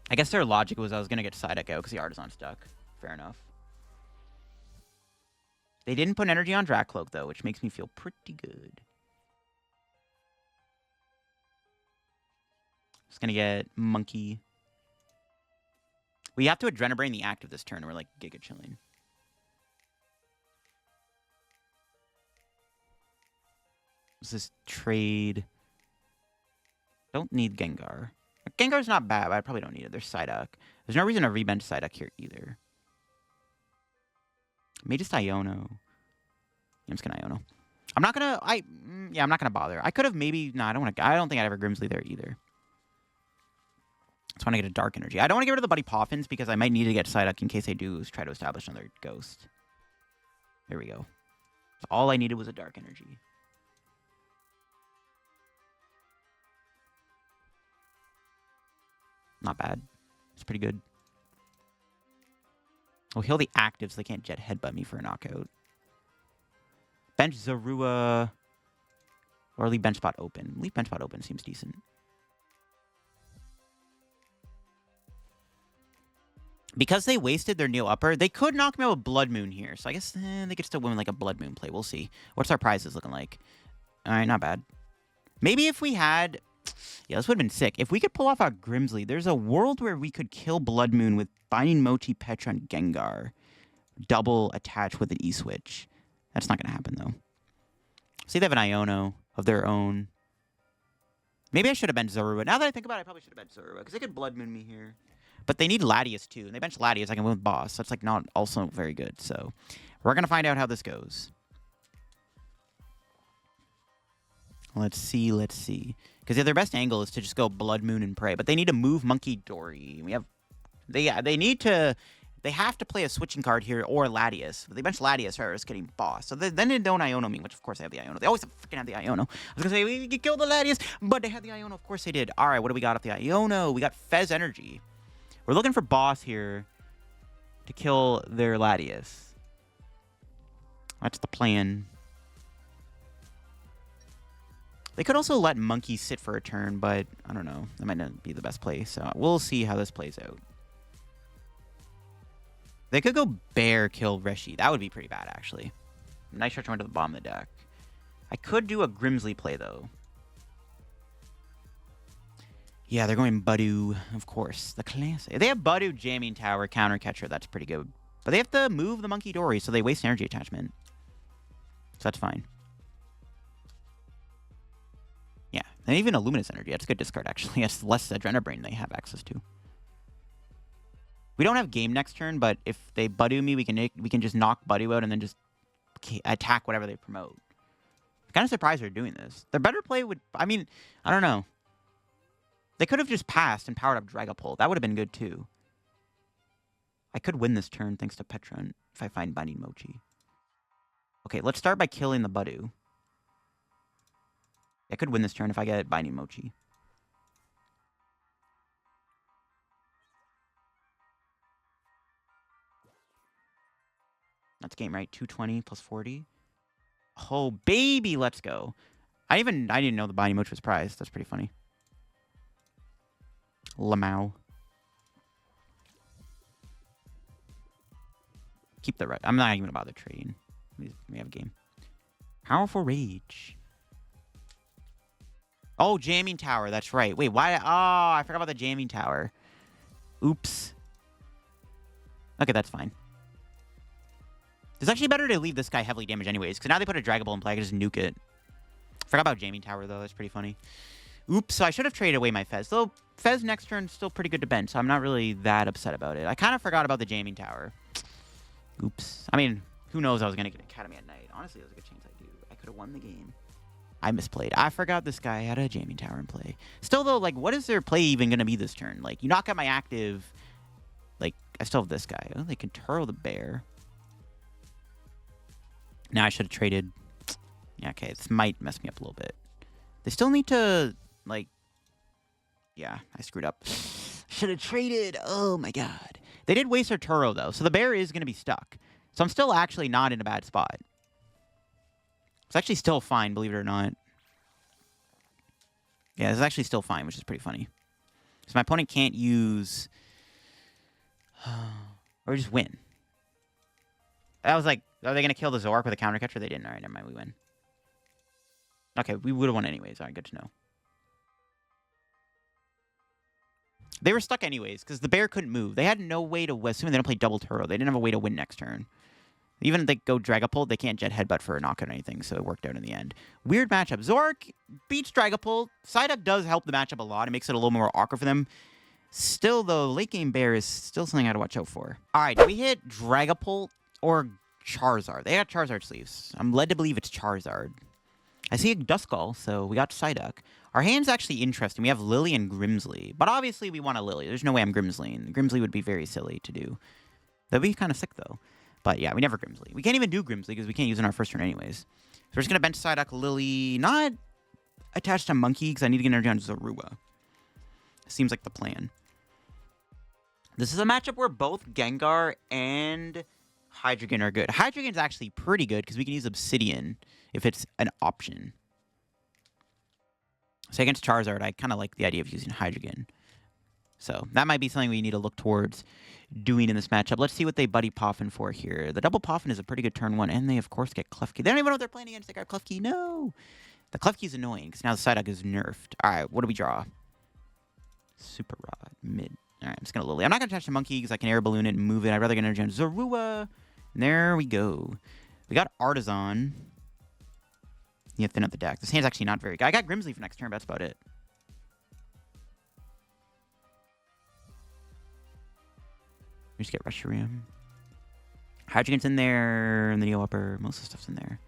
I guess their logic was I was going to get Psyduck out because the Artazon stuck. Fair enough. They didn't put energy on Dracloak, though, which makes me feel pretty good. Just going to get Monkey. We have to Adrenabrain the active this turn. We're like Giga chilling. What's this trade? Don't need Gengar. Gengar's not bad, but I probably don't need it. There's Psyduck. There's no reason to rebench Psyduck here either. Maybe just Iono. I'm just gonna Iono. I'm not gonna. Yeah, I'm not gonna bother. I could have maybe. No, I don't want to. I don't think I'd ever Grimsley there either. I just want to get a Dark Energy. I don't want to get rid of the Buddy Poffins because I might need to get Psyduck in case they do try to establish another Ghost. There we go. So all I needed was a Dark Energy. Not bad. It's pretty good. We'll heal the active so they can't Jet Headbutt me for a knockout. Bench Zorua. Or leave bench spot open. Leave bench spot open seems decent. Because they wasted their Neo Upper, they could knock me out with Blood Moon here. So I guess they could still win with like a Blood Moon play. We'll see. What's our prizes looking like? Alright, not bad. Maybe if we had... Yeah, this would have been sick. If we could pull off our Grimsley, there's a world where we could kill Blood Moon with Binding Mochi Pecharunt Gengar. Double attached with an E-Switch. That's not going to happen, though. See, they have an Iono of their own. Maybe I should have been Zorua. Now that I think about it, I probably should have been Zorua, because they could Blood Moon me here. But they need Latias, too. And they bench Latias, I can win with Boss. So it's, like, not also very good. So we're going to find out how this goes. Let's see, let's see. Because their best angle is to just go Blood Moon and pray. But they need to move Munkidori. We have... They need to... They have to play a switching card here or Latias. If they bench Latias, or it's getting Boss. So then they don't Iono me, which of course they have the Iono. They always freaking have the Iono. I was going to say, we could kill the Latias, but they had the Iono. Of course they did. All right, what do we got off the Iono? We got Fez Energy. We're looking for Boss here to kill their Latias. That's the plan. They could also let Monkey sit for a turn, but I don't know. That might not be the best play. So we'll see how this plays out. They could go Bear kill Reshi. That would be pretty bad, actually. Night Stretcher went to the bottom of the deck. I could do a Grimsley play, though. Yeah, they're going Budu, of course. The classic. They have Budu, Jamming Tower, Counter Catcher. That's pretty good. But they have to move the Munkidori, so they waste energy attachment. So that's fine. Yeah, and even a Luminous Energy. That's a good discard, actually. That's less Adrenabrain they have access to. We don't have game next turn, but if they Budu me, we can just knock Budu out and then just attack whatever they promote. I'm kind of surprised they're doing this. Their better play would... I mean, I don't know. They could have just passed and powered up Dragapult. That would have been good, too. I could win this turn thanks to Pecharunt if I find Binding Mochi. Okay, let's start by killing the Budu. I could win this turn if I get Binding Mochi. That's game, right? 220 plus 40. Oh, baby, let's go. I didn't know the Binding Mochi was prized. That's pretty funny. Lamau. Keep the red. I'm not even gonna bother trading. We have a game. Powerful Rage. Oh, Jamming Tower. That's right. Wait, why? Oh, I forgot about the Jamming Tower. Oops. Okay, that's fine. It's actually better to leave this guy heavily damaged anyways, because now they put a Dragapult in play. I can just nuke it. Forgot about Jamming Tower, though. That's pretty funny. Oops, so I should have traded away my Fez. Though Fez next turn is still pretty good to bench, so I'm not really that upset about it. I kind of forgot about the Jamming Tower. Oops. I mean, who knows I was going to get Academy at night. Honestly, there's a good chance I do. I could have won the game. I misplayed. I forgot this guy had a Jamming Tower in play. Still, though, like, what is their play even going to be this turn? Like, you knock out my active. Like, I still have this guy. Oh, they can Turo the bear. Now I should have traded. Yeah, okay. This might mess me up a little bit. They still need to, like... Yeah, I screwed up. Should have traded. Oh, my God. They did waste their Turo, though, so the bear is going to be stuck. So I'm still actually not in a bad spot. It's actually still fine, believe it or not. Yeah, it's actually still fine, which is pretty funny. So my opponent can't use... or just win. I was like, are they going to kill the Zoroark with a counter catcher? They didn't. All right, never mind, we win. Okay, we would have won anyways. All right, good to know. They were stuck anyways, because the bear couldn't move. They had no way to... Assuming they don't play double Turo, they didn't have a way to win next turn. Even if they go Dragapult, they can't Jet Headbutt for a knockout or anything, so it worked out in the end. Weird matchup. Zoroark beats Dragapult. Psyduck does help the matchup a lot. It makes it a little more awkward for them. Still, though, late game bear is still something I gotta watch out for. All right, do we hit Dragapult or Charizard? They got Charizard sleeves. I'm led to believe it's Charizard. I see a Duskull, so we got Psyduck. Our hand's actually interesting. We have Lillie and Grimsley, but obviously we want a Lillie. There's no way I'm Grimsleying. Grimsley would be very silly to do. That'd be kind of sick, though. But yeah, we never Grimsley. We can't even do Grimsley because we can't use it in our first turn anyways. So we're just going to bench Psyduck, Lillie, not attached to Monkey because I need to get energy on Zorua. Seems like the plan. This is a matchup where both Gengar and Hydreigon are good. Hydreigon's actually pretty good because we can use Obsidian if it's an option. So against Charizard, I kind of like the idea of using Hydreigon. So that might be something we need to look towards doing in this matchup. Let's see what they Buddy Poffin for here. The double Poffin is a pretty good turn one, and they, of course, get Klefki. They don't even know what they're playing against. They got Klefki. No! The Klefki is annoying, because now the Psyduck is nerfed. All right, what do we draw? Super Rod, mid. All right, I'm just going to Lillie. I'm not going to touch the Monkey, because I can Air Balloon it and move it. I'd rather get energy on Zorua. And there we go. We got Artazon. Yeah, thin up the deck. This hand's actually not very good. I got Grimsley for next turn, but that's about it. We just get Reshiram. Hydreigon's in there, and the Neo Upper. Most of the stuff's in there.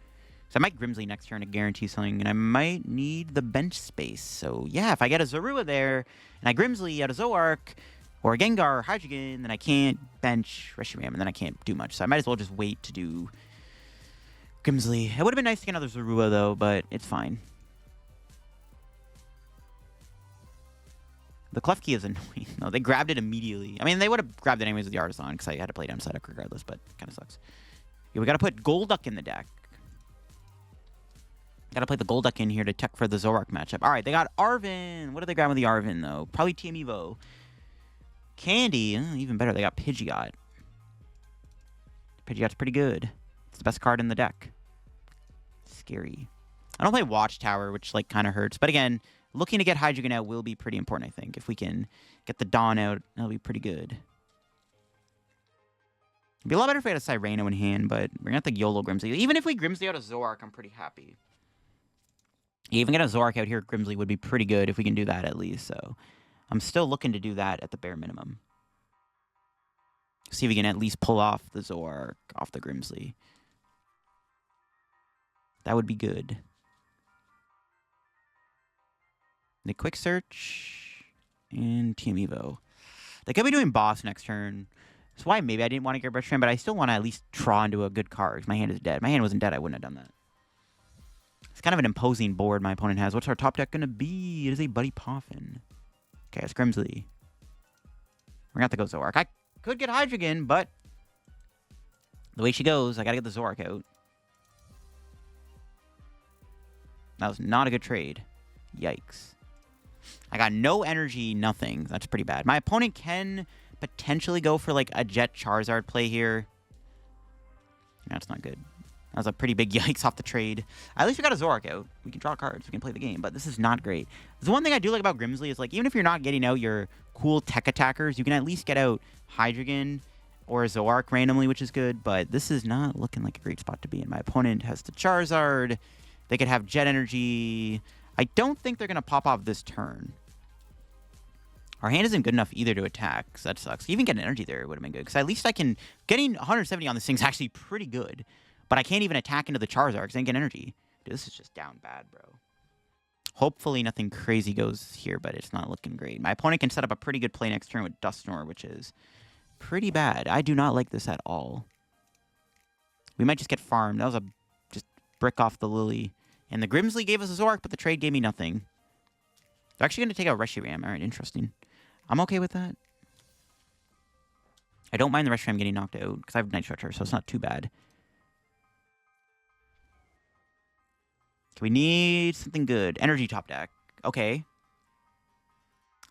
So I might Grimsley next turn to guarantee something, and I might need the bench space. So yeah, if I get a Zorua there, and I Grimsley out of Zoroark, or a Gengar or Hydreigon, then I can't bench Reshiram, and then I can't do much. So I might as well just wait to do Grimsley. It would have been nice to get another Zorua, though, but it's fine. The Klefki is annoying. No, they grabbed it immediately. I mean, they would have grabbed it anyways with the Artazon, because I had to play down Psyduck regardless, but kind of sucks. Yeah, we got to put Golduck in the deck. Got to play the Golduck in here to tech for the Zoroark matchup. All right, they got Arven. What did they grab with the Arven, though? Probably Team Evo. Candy. Even better, they got Pidgeot. Pidgeot's pretty good. It's the best card in the deck. Scary. I don't play Watchtower, which like kind of hurts. But again, looking to get Hydreigon out will be pretty important, I think. If we can get the Dawn out, that'll be pretty good. It'd be a lot better if we had a Cyrano in hand, but we're going to have to YOLO Grimsley. Even if we Grimsley out a Zoroark, I'm pretty happy. Even get a Zoroark out here, Grimsley would be pretty good if we can do that at least. So I'm still looking to do that at the bare minimum. See if we can at least pull off the Zoroark off the Grimsley. That would be good. The quick search and Team Evo. They could be doing boss next turn. That's why maybe I didn't want to get Reshiram, but I still want to at least draw into a good card. My hand is dead. My hand wasn't dead, I wouldn't have done that. It's kind of an imposing board my opponent has. What's our top deck going to be? It is a Buddy Poffin. Okay, it's Grimsley. We're going to have to go Zoroark. I could get Hydreigon, but the way she goes, I got to get the Zoroark out. That was not a good trade. Yikes. I got no energy, nothing. That's pretty bad. My opponent can potentially go for like a Jet Charizard play here. That's not good. That was a pretty big yikes off the trade. At least we got a Zoroark out. We can draw cards. We can play the game. But this is not great. The one thing I do like about Grimsley is like even if you're not getting out your cool tech attackers, you can at least get out Hydreigon or a Zoroark randomly, which is good. But this is not looking like a great spot to be in. My opponent has the Charizard. They could have Jet Energy. I don't think they're going to pop off this turn. Our hand isn't good enough either to attack, so that sucks. Even getting energy there would have been good, because at least I can... Getting 170 on this thing's actually pretty good, but I can't even attack into the Charizard because I didn't get energy. Dude, this is just down bad, bro. Hopefully nothing crazy goes here, but it's not looking great. My opponent can set up a pretty good play next turn with Dusknoir, which is pretty bad. I do not like this at all. We might just get farmed. That was a just brick off the Lillie. And the Grimsley gave us a Zoroark, but the trade gave me nothing. They're actually going to take out Reshiram. All right, interesting. I'm okay with that. I don't mind the Reshiram getting knocked out, because I have Night Stretcher, so it's not too bad. We need something good. Energy top deck. Okay.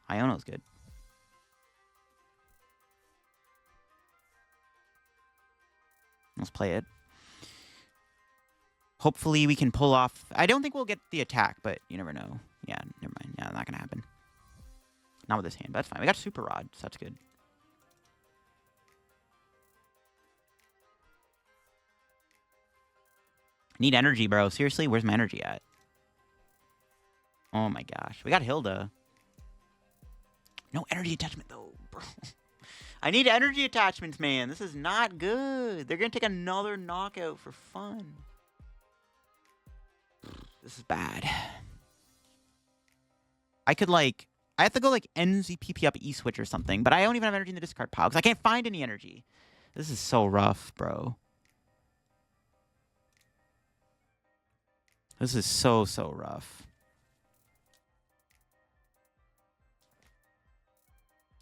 Iono's good. Let's play it. Hopefully we can pull off... I don't think we'll get the attack, but you never know. Yeah, never mind. Yeah, not going to happen. Not with this hand, but that's fine. We got Super Rod, so that's good. Need energy, bro. Seriously, where's my energy at? Oh my gosh. We got Hilda. No energy attachment, though, bro. I need energy attachments, man. This is not good. They're going to take another knockout for fun. This is bad. I could, like... I have to go, like, NZPP up E-Switch or something, but I don't even have energy in the discard pile, because I can't find any energy. This is so rough, bro. This is so, so rough.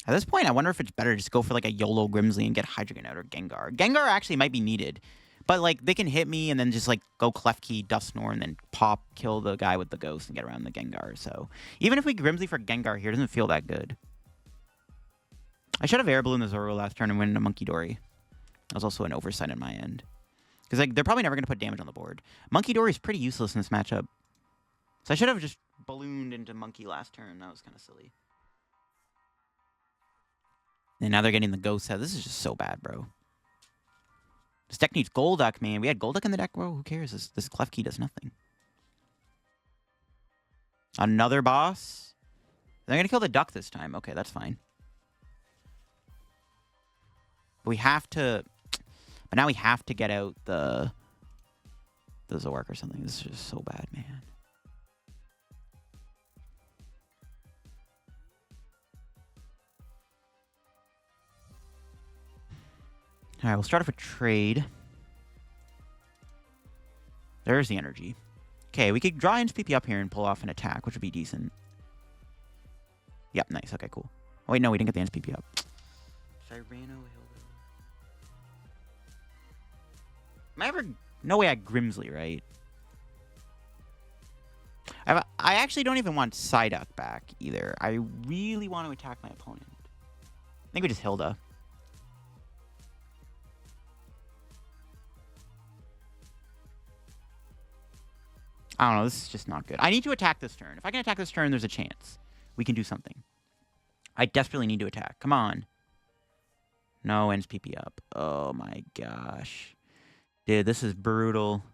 At this point, I wonder if it's better to just go for, like, a YOLO Grimsley and get Hydreigon out or Gengar. Gengar actually might be needed. But, like, they can hit me and then just, like, go Clef Key, Dusknoir, and then pop, kill the guy with the ghost and get around the Gengar. So, even if we Grimsley for Gengar here, it doesn't feel that good. I should have Air Balloon the Zorua last turn and win a Munkidori. That was also an oversight on my end. Because, like, they're probably never going to put damage on the board. Munkidori is pretty useless in this matchup. So, I should have just ballooned into Monkey last turn. That was kind of silly. And now they're getting the ghost set. This is just so bad, bro. This deck needs Golduck, man. We had Golduck in the deck, bro. Who cares? This Clef Key does nothing. Another boss? They're going to kill the duck this time. Okay, that's fine. But we have to... But now we have to get out the Zoroark or something. This is just so bad, man. All right, we'll start off with trade. There's the energy. Okay, we could draw NSPP up here and pull off an attack, which would be decent. Yep, nice. Okay, cool. Oh, wait, no, we didn't get the NSPP up. Cyrano, Hilda. Am I ever... No way I Grimsley, right? I actually don't even want Psyduck back, either. I really want to attack my opponent. I think we just Hilda. I don't know. This is just not good. I need to attack this turn. If I can attack this turn, there's a chance we can do something. I desperately need to attack. Come on. No, ends PP up. Oh my gosh. Dude, this is brutal.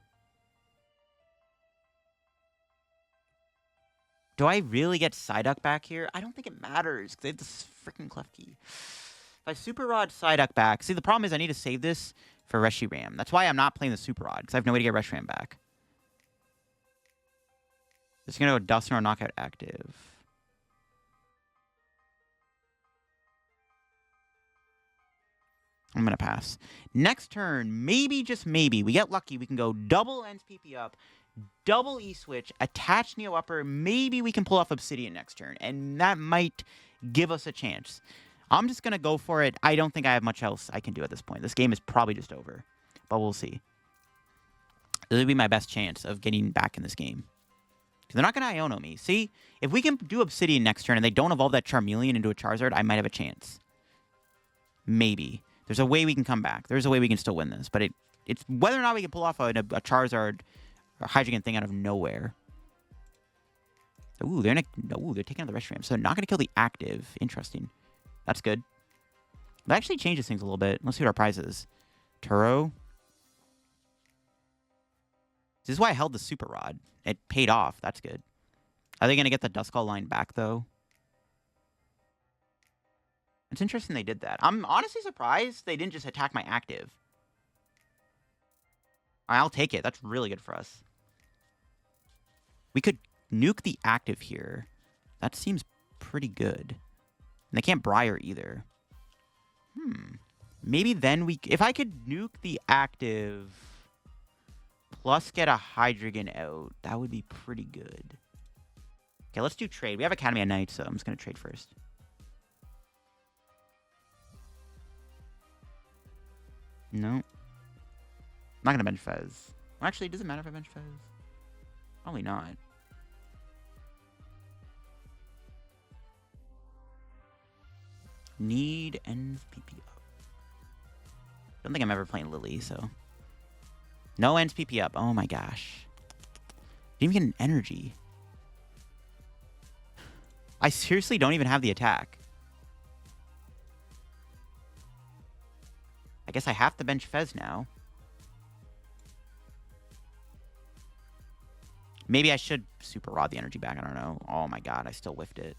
Do I really get Psyduck back here? I don't think it matters, because they have this freaking Klefki. If I Super Rod Psyduck back... See, the problem is I need to save this for Reshiram. That's why I'm not playing the Super Rod, because I have no way to get Reshiram back. Just going to go Duster or Knockout Active. I'm going to pass. Next turn, maybe, just maybe, we get lucky. We can go double ends PP up, double E-Switch, attach Neo Upper. Maybe we can pull off Obsidian next turn, and that might give us a chance. I'm just going to go for it. I don't think I have much else I can do at this point. This game is probably just over, but we'll see. This would be my best chance of getting back in this game. They're not going to Iono me. See, if we can do Obsidian next turn and they don't evolve that Charmeleon into a Charizard, I might have a chance. Maybe. There's a way we can come back. There's a way we can still win this. But it's whether or not we can pull off a Charizard or Hydreigon thing out of nowhere. Ooh, they're taking out the Reshiram. So they're not going to kill the active. Interesting. That's good. That actually changes things a little bit. Let's see what our prize is. Turo. This is why I held the Super Rod. It paid off. That's good. Are they going to get the Duskull line back, though? It's interesting they did that. I'm honestly surprised they didn't just attack my active. I'll take it. That's really good for us. We could nuke the active here. That seems pretty good. And they can't Briar either. Maybe then we... If I could nuke the active... plus get a Hydreigon out, that would be pretty good. Okay, let's do trade. We have Academy at night, so I'm just going to trade first. No. I'm not going to bench Fez. Well, actually, does it matter if I bench Fez? Probably not. Need ends PP up. Don't think I'm ever playing Lillie, so... No ends PP up. Oh my gosh. Didn't even get an energy. I seriously don't even have the attack. I guess I have to bench Fez now. Maybe I should Super Rod the energy back. I don't know. Oh my god, I still whiffed it.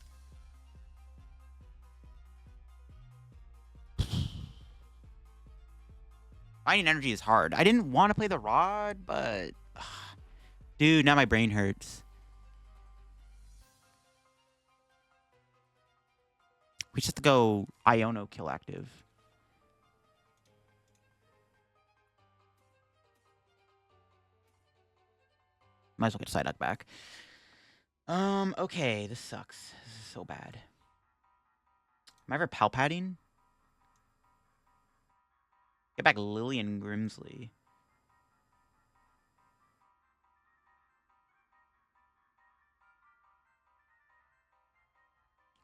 Finding energy is hard. I didn't want to play the Rod, but... Dude, now my brain hurts. We just have to go Iono kill active. Might as well get Psyduck back. Okay, this sucks. This is so bad. Am I ever Pal Padding? Get back Lillie and Grimsley.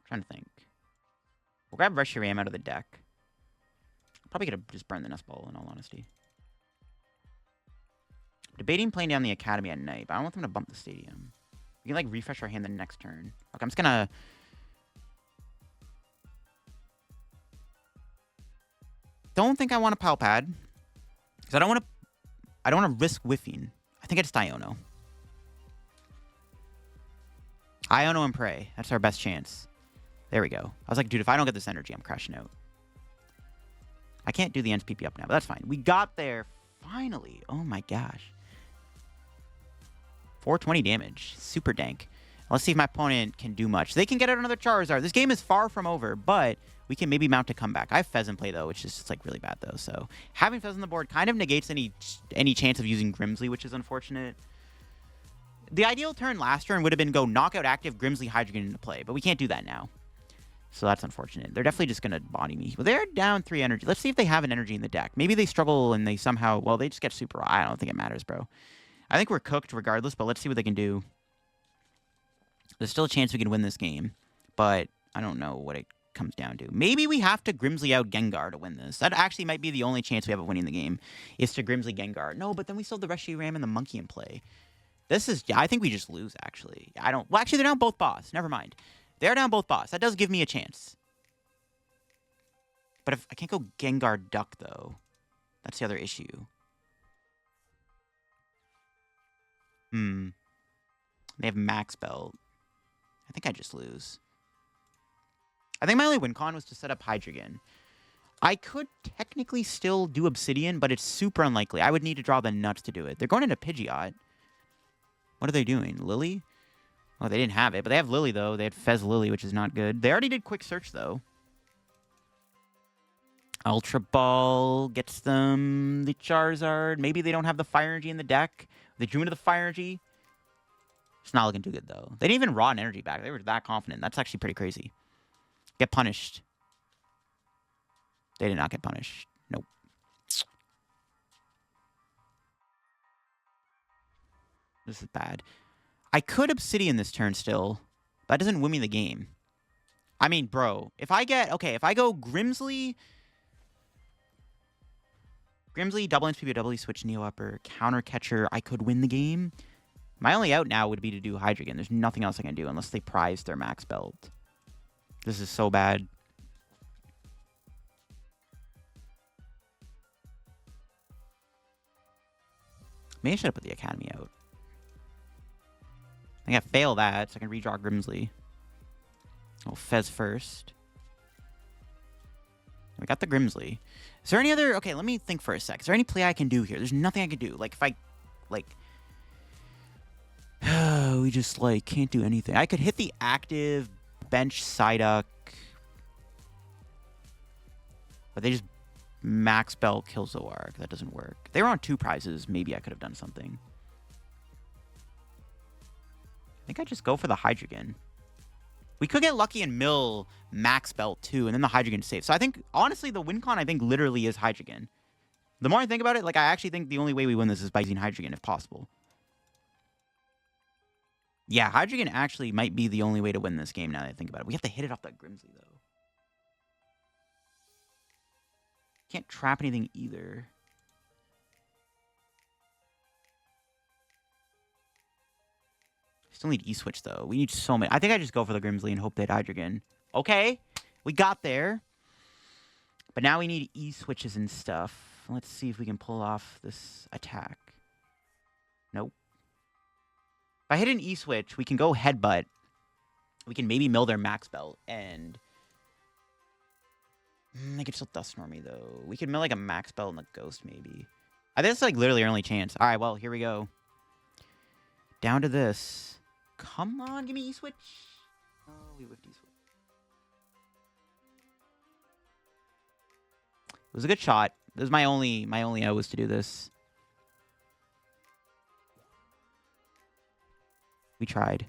I'm trying to think. We'll grab Reshiram out of the deck. Probably could have just burned the Nest Ball, in all honesty. Debating playing down the Academy at night, but I don't want them to bump the stadium. We can, like, refresh our hand the next turn. Okay, I'm just gonna... Don't think I want a Pal Pad. Because I don't want to risk whiffing. I think I just Iono. Iono and pray. That's our best chance. There we go. I was like, dude, if I don't get this energy, I'm crashing out. I can't do the ends PP up now, but that's fine. We got there finally. Oh my gosh. 420 damage. Super dank. Let's see if my opponent can do much. They can get out another Charizard. This game is far from over, but we can maybe mount a comeback. I have Fez in play, though, which is just, like, really bad, though. So having Fez on the board kind of negates any chance of using Grimsley, which is unfortunate. The ideal turn last turn would have been go knockout active Grimsley Hydreigon into play, but we can't do that now. So that's unfortunate. They're definitely just going to body me. Well, they're down 3 energy. Let's see if they have an energy in the deck. Maybe they struggle and they somehow... Well, they just get super... I don't think it matters, bro. I think we're cooked regardless, but let's see what they can do. There's still a chance we can win this game, but I don't know what it comes down to. Maybe we have to Grimsley out Gengar to win this. That actually might be the only chance we have of winning the game, is to Grimsley Gengar. No, but then we still have the Reshiram and the Monkey in play. This is, I think we just lose, actually. I don't, well, actually, they're down both boss. Never mind. They're down both boss. That does give me a chance. But if I can't go Gengar Duck, though. That's the other issue. They have Max Belt. I think I just lose. I think my only win con was to set up Hydreigon. I could technically still do Obsidian, but it's super unlikely. I would need to draw the nuts to do it. They're going into Pidgeot. What are they doing? Lillie? Oh, they didn't have it, but they have Lillie, though. They had Fez Lillie, which is not good. They already did Quick Search, though. Ultra Ball gets them the Charizard. Maybe they don't have the Fire Energy in the deck. They drew into the Fire Energy. It's not looking too good, though. They didn't even raw an energy back. They were that confident. That's actually pretty crazy. Get punished. They did not get punished. Nope. This is bad. I could Obsidian this turn still. That doesn't win me the game. I mean, bro, if I get... Okay, if I go Grimsley, double NSPB, double switch, Neo Upper, Counter Catcher, I could win the game. My only out now would be to do Hydreigon. There's nothing else I can do unless they prize their Max Belt. This is so bad. Maybe I should have put the Academy out. I think I fail that, so I can redraw Grimsley. Oh, Fez first. We got the Grimsley. Is there any other... Okay, let me think for a sec. Is there any play I can do here? There's nothing I can do. Like, if I... Like... we just, like, can't do anything. I could hit the active, bench Psyduck. But they just Max Belt kill Zoroark. That doesn't work. They were on 2 prizes. Maybe I could have done something. I think I just go for the Hydreigon. We could get lucky and mill Max Belt too, and then the Hydreigon safe. So I think, honestly, the win con, I think, literally is Hydreigon. The more I think about it, like, I actually think the only way we win this is by using Hydreigon if possible. Yeah, Hydreigon actually might be the only way to win this game now that I think about it. We have to hit it off that Grimsley, though. Can't trap anything either. Still need E-Switch, though. We need so many. I think I just go for the Grimsley and hope they Hydreigon. Okay, we got there. But now we need E-Switches and stuff. Let's see if we can pull off this attack. Nope. If I hit an E-Switch, we can go Headbutt. We can maybe mill their Max Belt. And they could still Dust Storm me, though. We could mill like a Max Belt and a Ghost, maybe. I think it's like literally our only chance. All right, well, here we go. Down to this. Come on, give me E-Switch. Oh, we whiffed E-Switch. It was a good shot. This is my only out was to do this. We tried.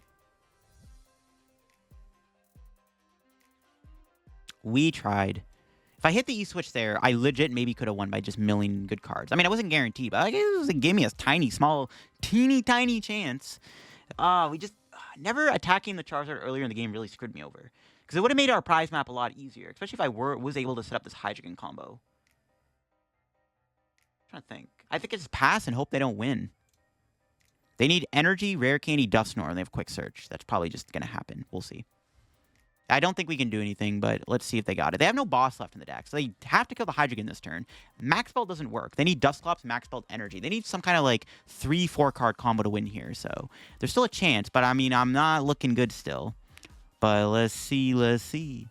We tried. If I hit the E-Switch there, I legit maybe could have won by just milling good cards. I mean, I wasn't guaranteed, but it gave me a tiny, small, teeny tiny chance. We just... Never attacking the Charizard earlier in the game really screwed me over. Because it would have made our prize map a lot easier. Especially if I was able to set up this Hydreigon combo. I'm trying to think. I think I just pass and hope they don't win. They need Energy, Rare Candy, Dusknoir, and they have Quick Search. That's probably just going to happen. We'll see. I don't think we can do anything, but let's see if they got it. They have no boss left in the deck, so they have to kill the Hydreigon this turn. Max Belt doesn't work. They need Dusclops, Max Belt, Energy. They need some kind of, like, 3-4 card combo to win here, so there's still a chance, but, I mean, I'm not looking good still. But let's see, let's see.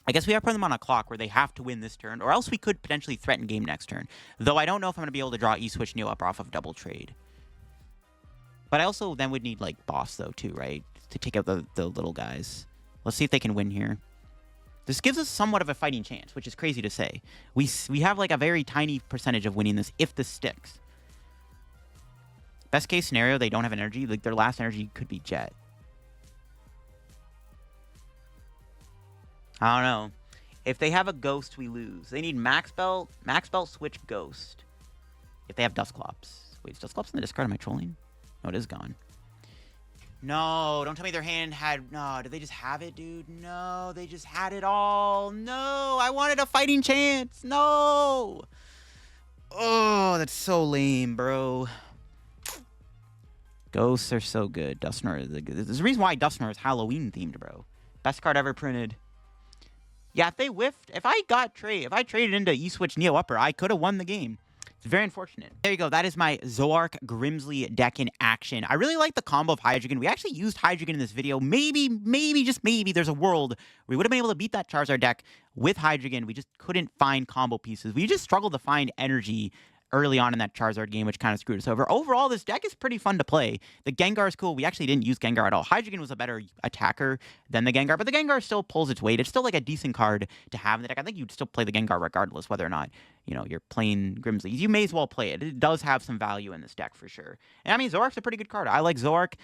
I guess we are putting them on a clock where they have to win this turn, or else we could potentially threaten game next turn. Though I don't know if I'm going to be able to draw E-Switch Neo Upper off of Double Trade. But I also then would need, like, Boss, though, too, right? To take out the little guys. Let's see if they can win here. This gives us somewhat of a fighting chance, which is crazy to say. We have, like, a very tiny percentage of winning this if this sticks. Best case scenario, they don't have energy. Like, their last energy could be Jet. I don't know. If they have a Ghost, we lose. They need Max Belt, Switch, Ghost. If they have Dusclops. Wait, is Dusclops in the discard? Am I trolling? No, it is gone. No, don't tell me their hand had... No, did they just have it, dude? No, they just had it all. No, I wanted a fighting chance. No. Oh, that's so lame, bro. Ghosts are so good. Dusknoir, there's a reason why Dusknoir is Halloween themed, bro. Best card ever printed. Yeah, if they whiffed, if I traded into E-Switch Neo Upper, I could have won the game. It's very unfortunate. There you go. That is my Zoroark Grimsley deck in action. I really like the combo of Hydreigon. We actually used Hydreigon in this video. Maybe, just maybe, there's a world where we would have been able to beat that Charizard deck with Hydreigon. We just couldn't find combo pieces. We just struggled to find energy early on in that Charizard game, which kind of screwed us over. Overall, this deck is pretty fun to play. The Gengar is cool. We actually didn't use Gengar at all. Hydreigon was a better attacker than the Gengar, but the Gengar still pulls its weight. It's still like a decent card to have in the deck. I think you'd still play the Gengar regardless, whether or not, you know, you're playing Grimsley. You may as well play it. It does have some value in this deck for sure. And I mean, Zoroark's a pretty good card. I like Zoroark.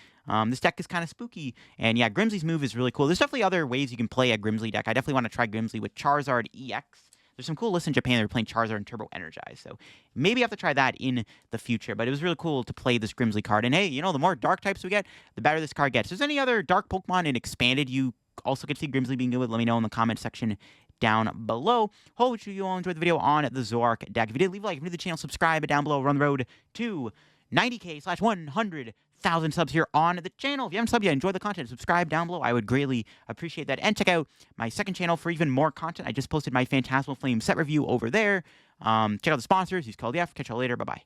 This deck is kind of spooky. And yeah, Grimsley's move is really cool. There's definitely other ways you can play a Grimsley deck. I definitely want to try Grimsley with Charizard EX. There's some cool lists in Japan that are playing Charizard and Turbo Energize, so maybe I have to try that in the future. But it was really cool to play this Grimsley card. And hey, you know, the more dark types we get, the better this card gets. If there's any other dark Pokemon in Expanded you also get to see Grimsley being good with, let me know in the comment section down below. Hope you all enjoyed the video on the Zoroark deck. If you did, leave a like. If you're new to the channel, subscribe down below. We're on the road to 90K/100,000 subs here on the channel. If you haven't subbed yet, enjoy the content, subscribe down below. I would greatly appreciate that. And check out my second channel for even more content. I just posted my Phantasmal Flame set review over there. Check out the sponsors. He's called the F. Catch you all later. Bye-bye.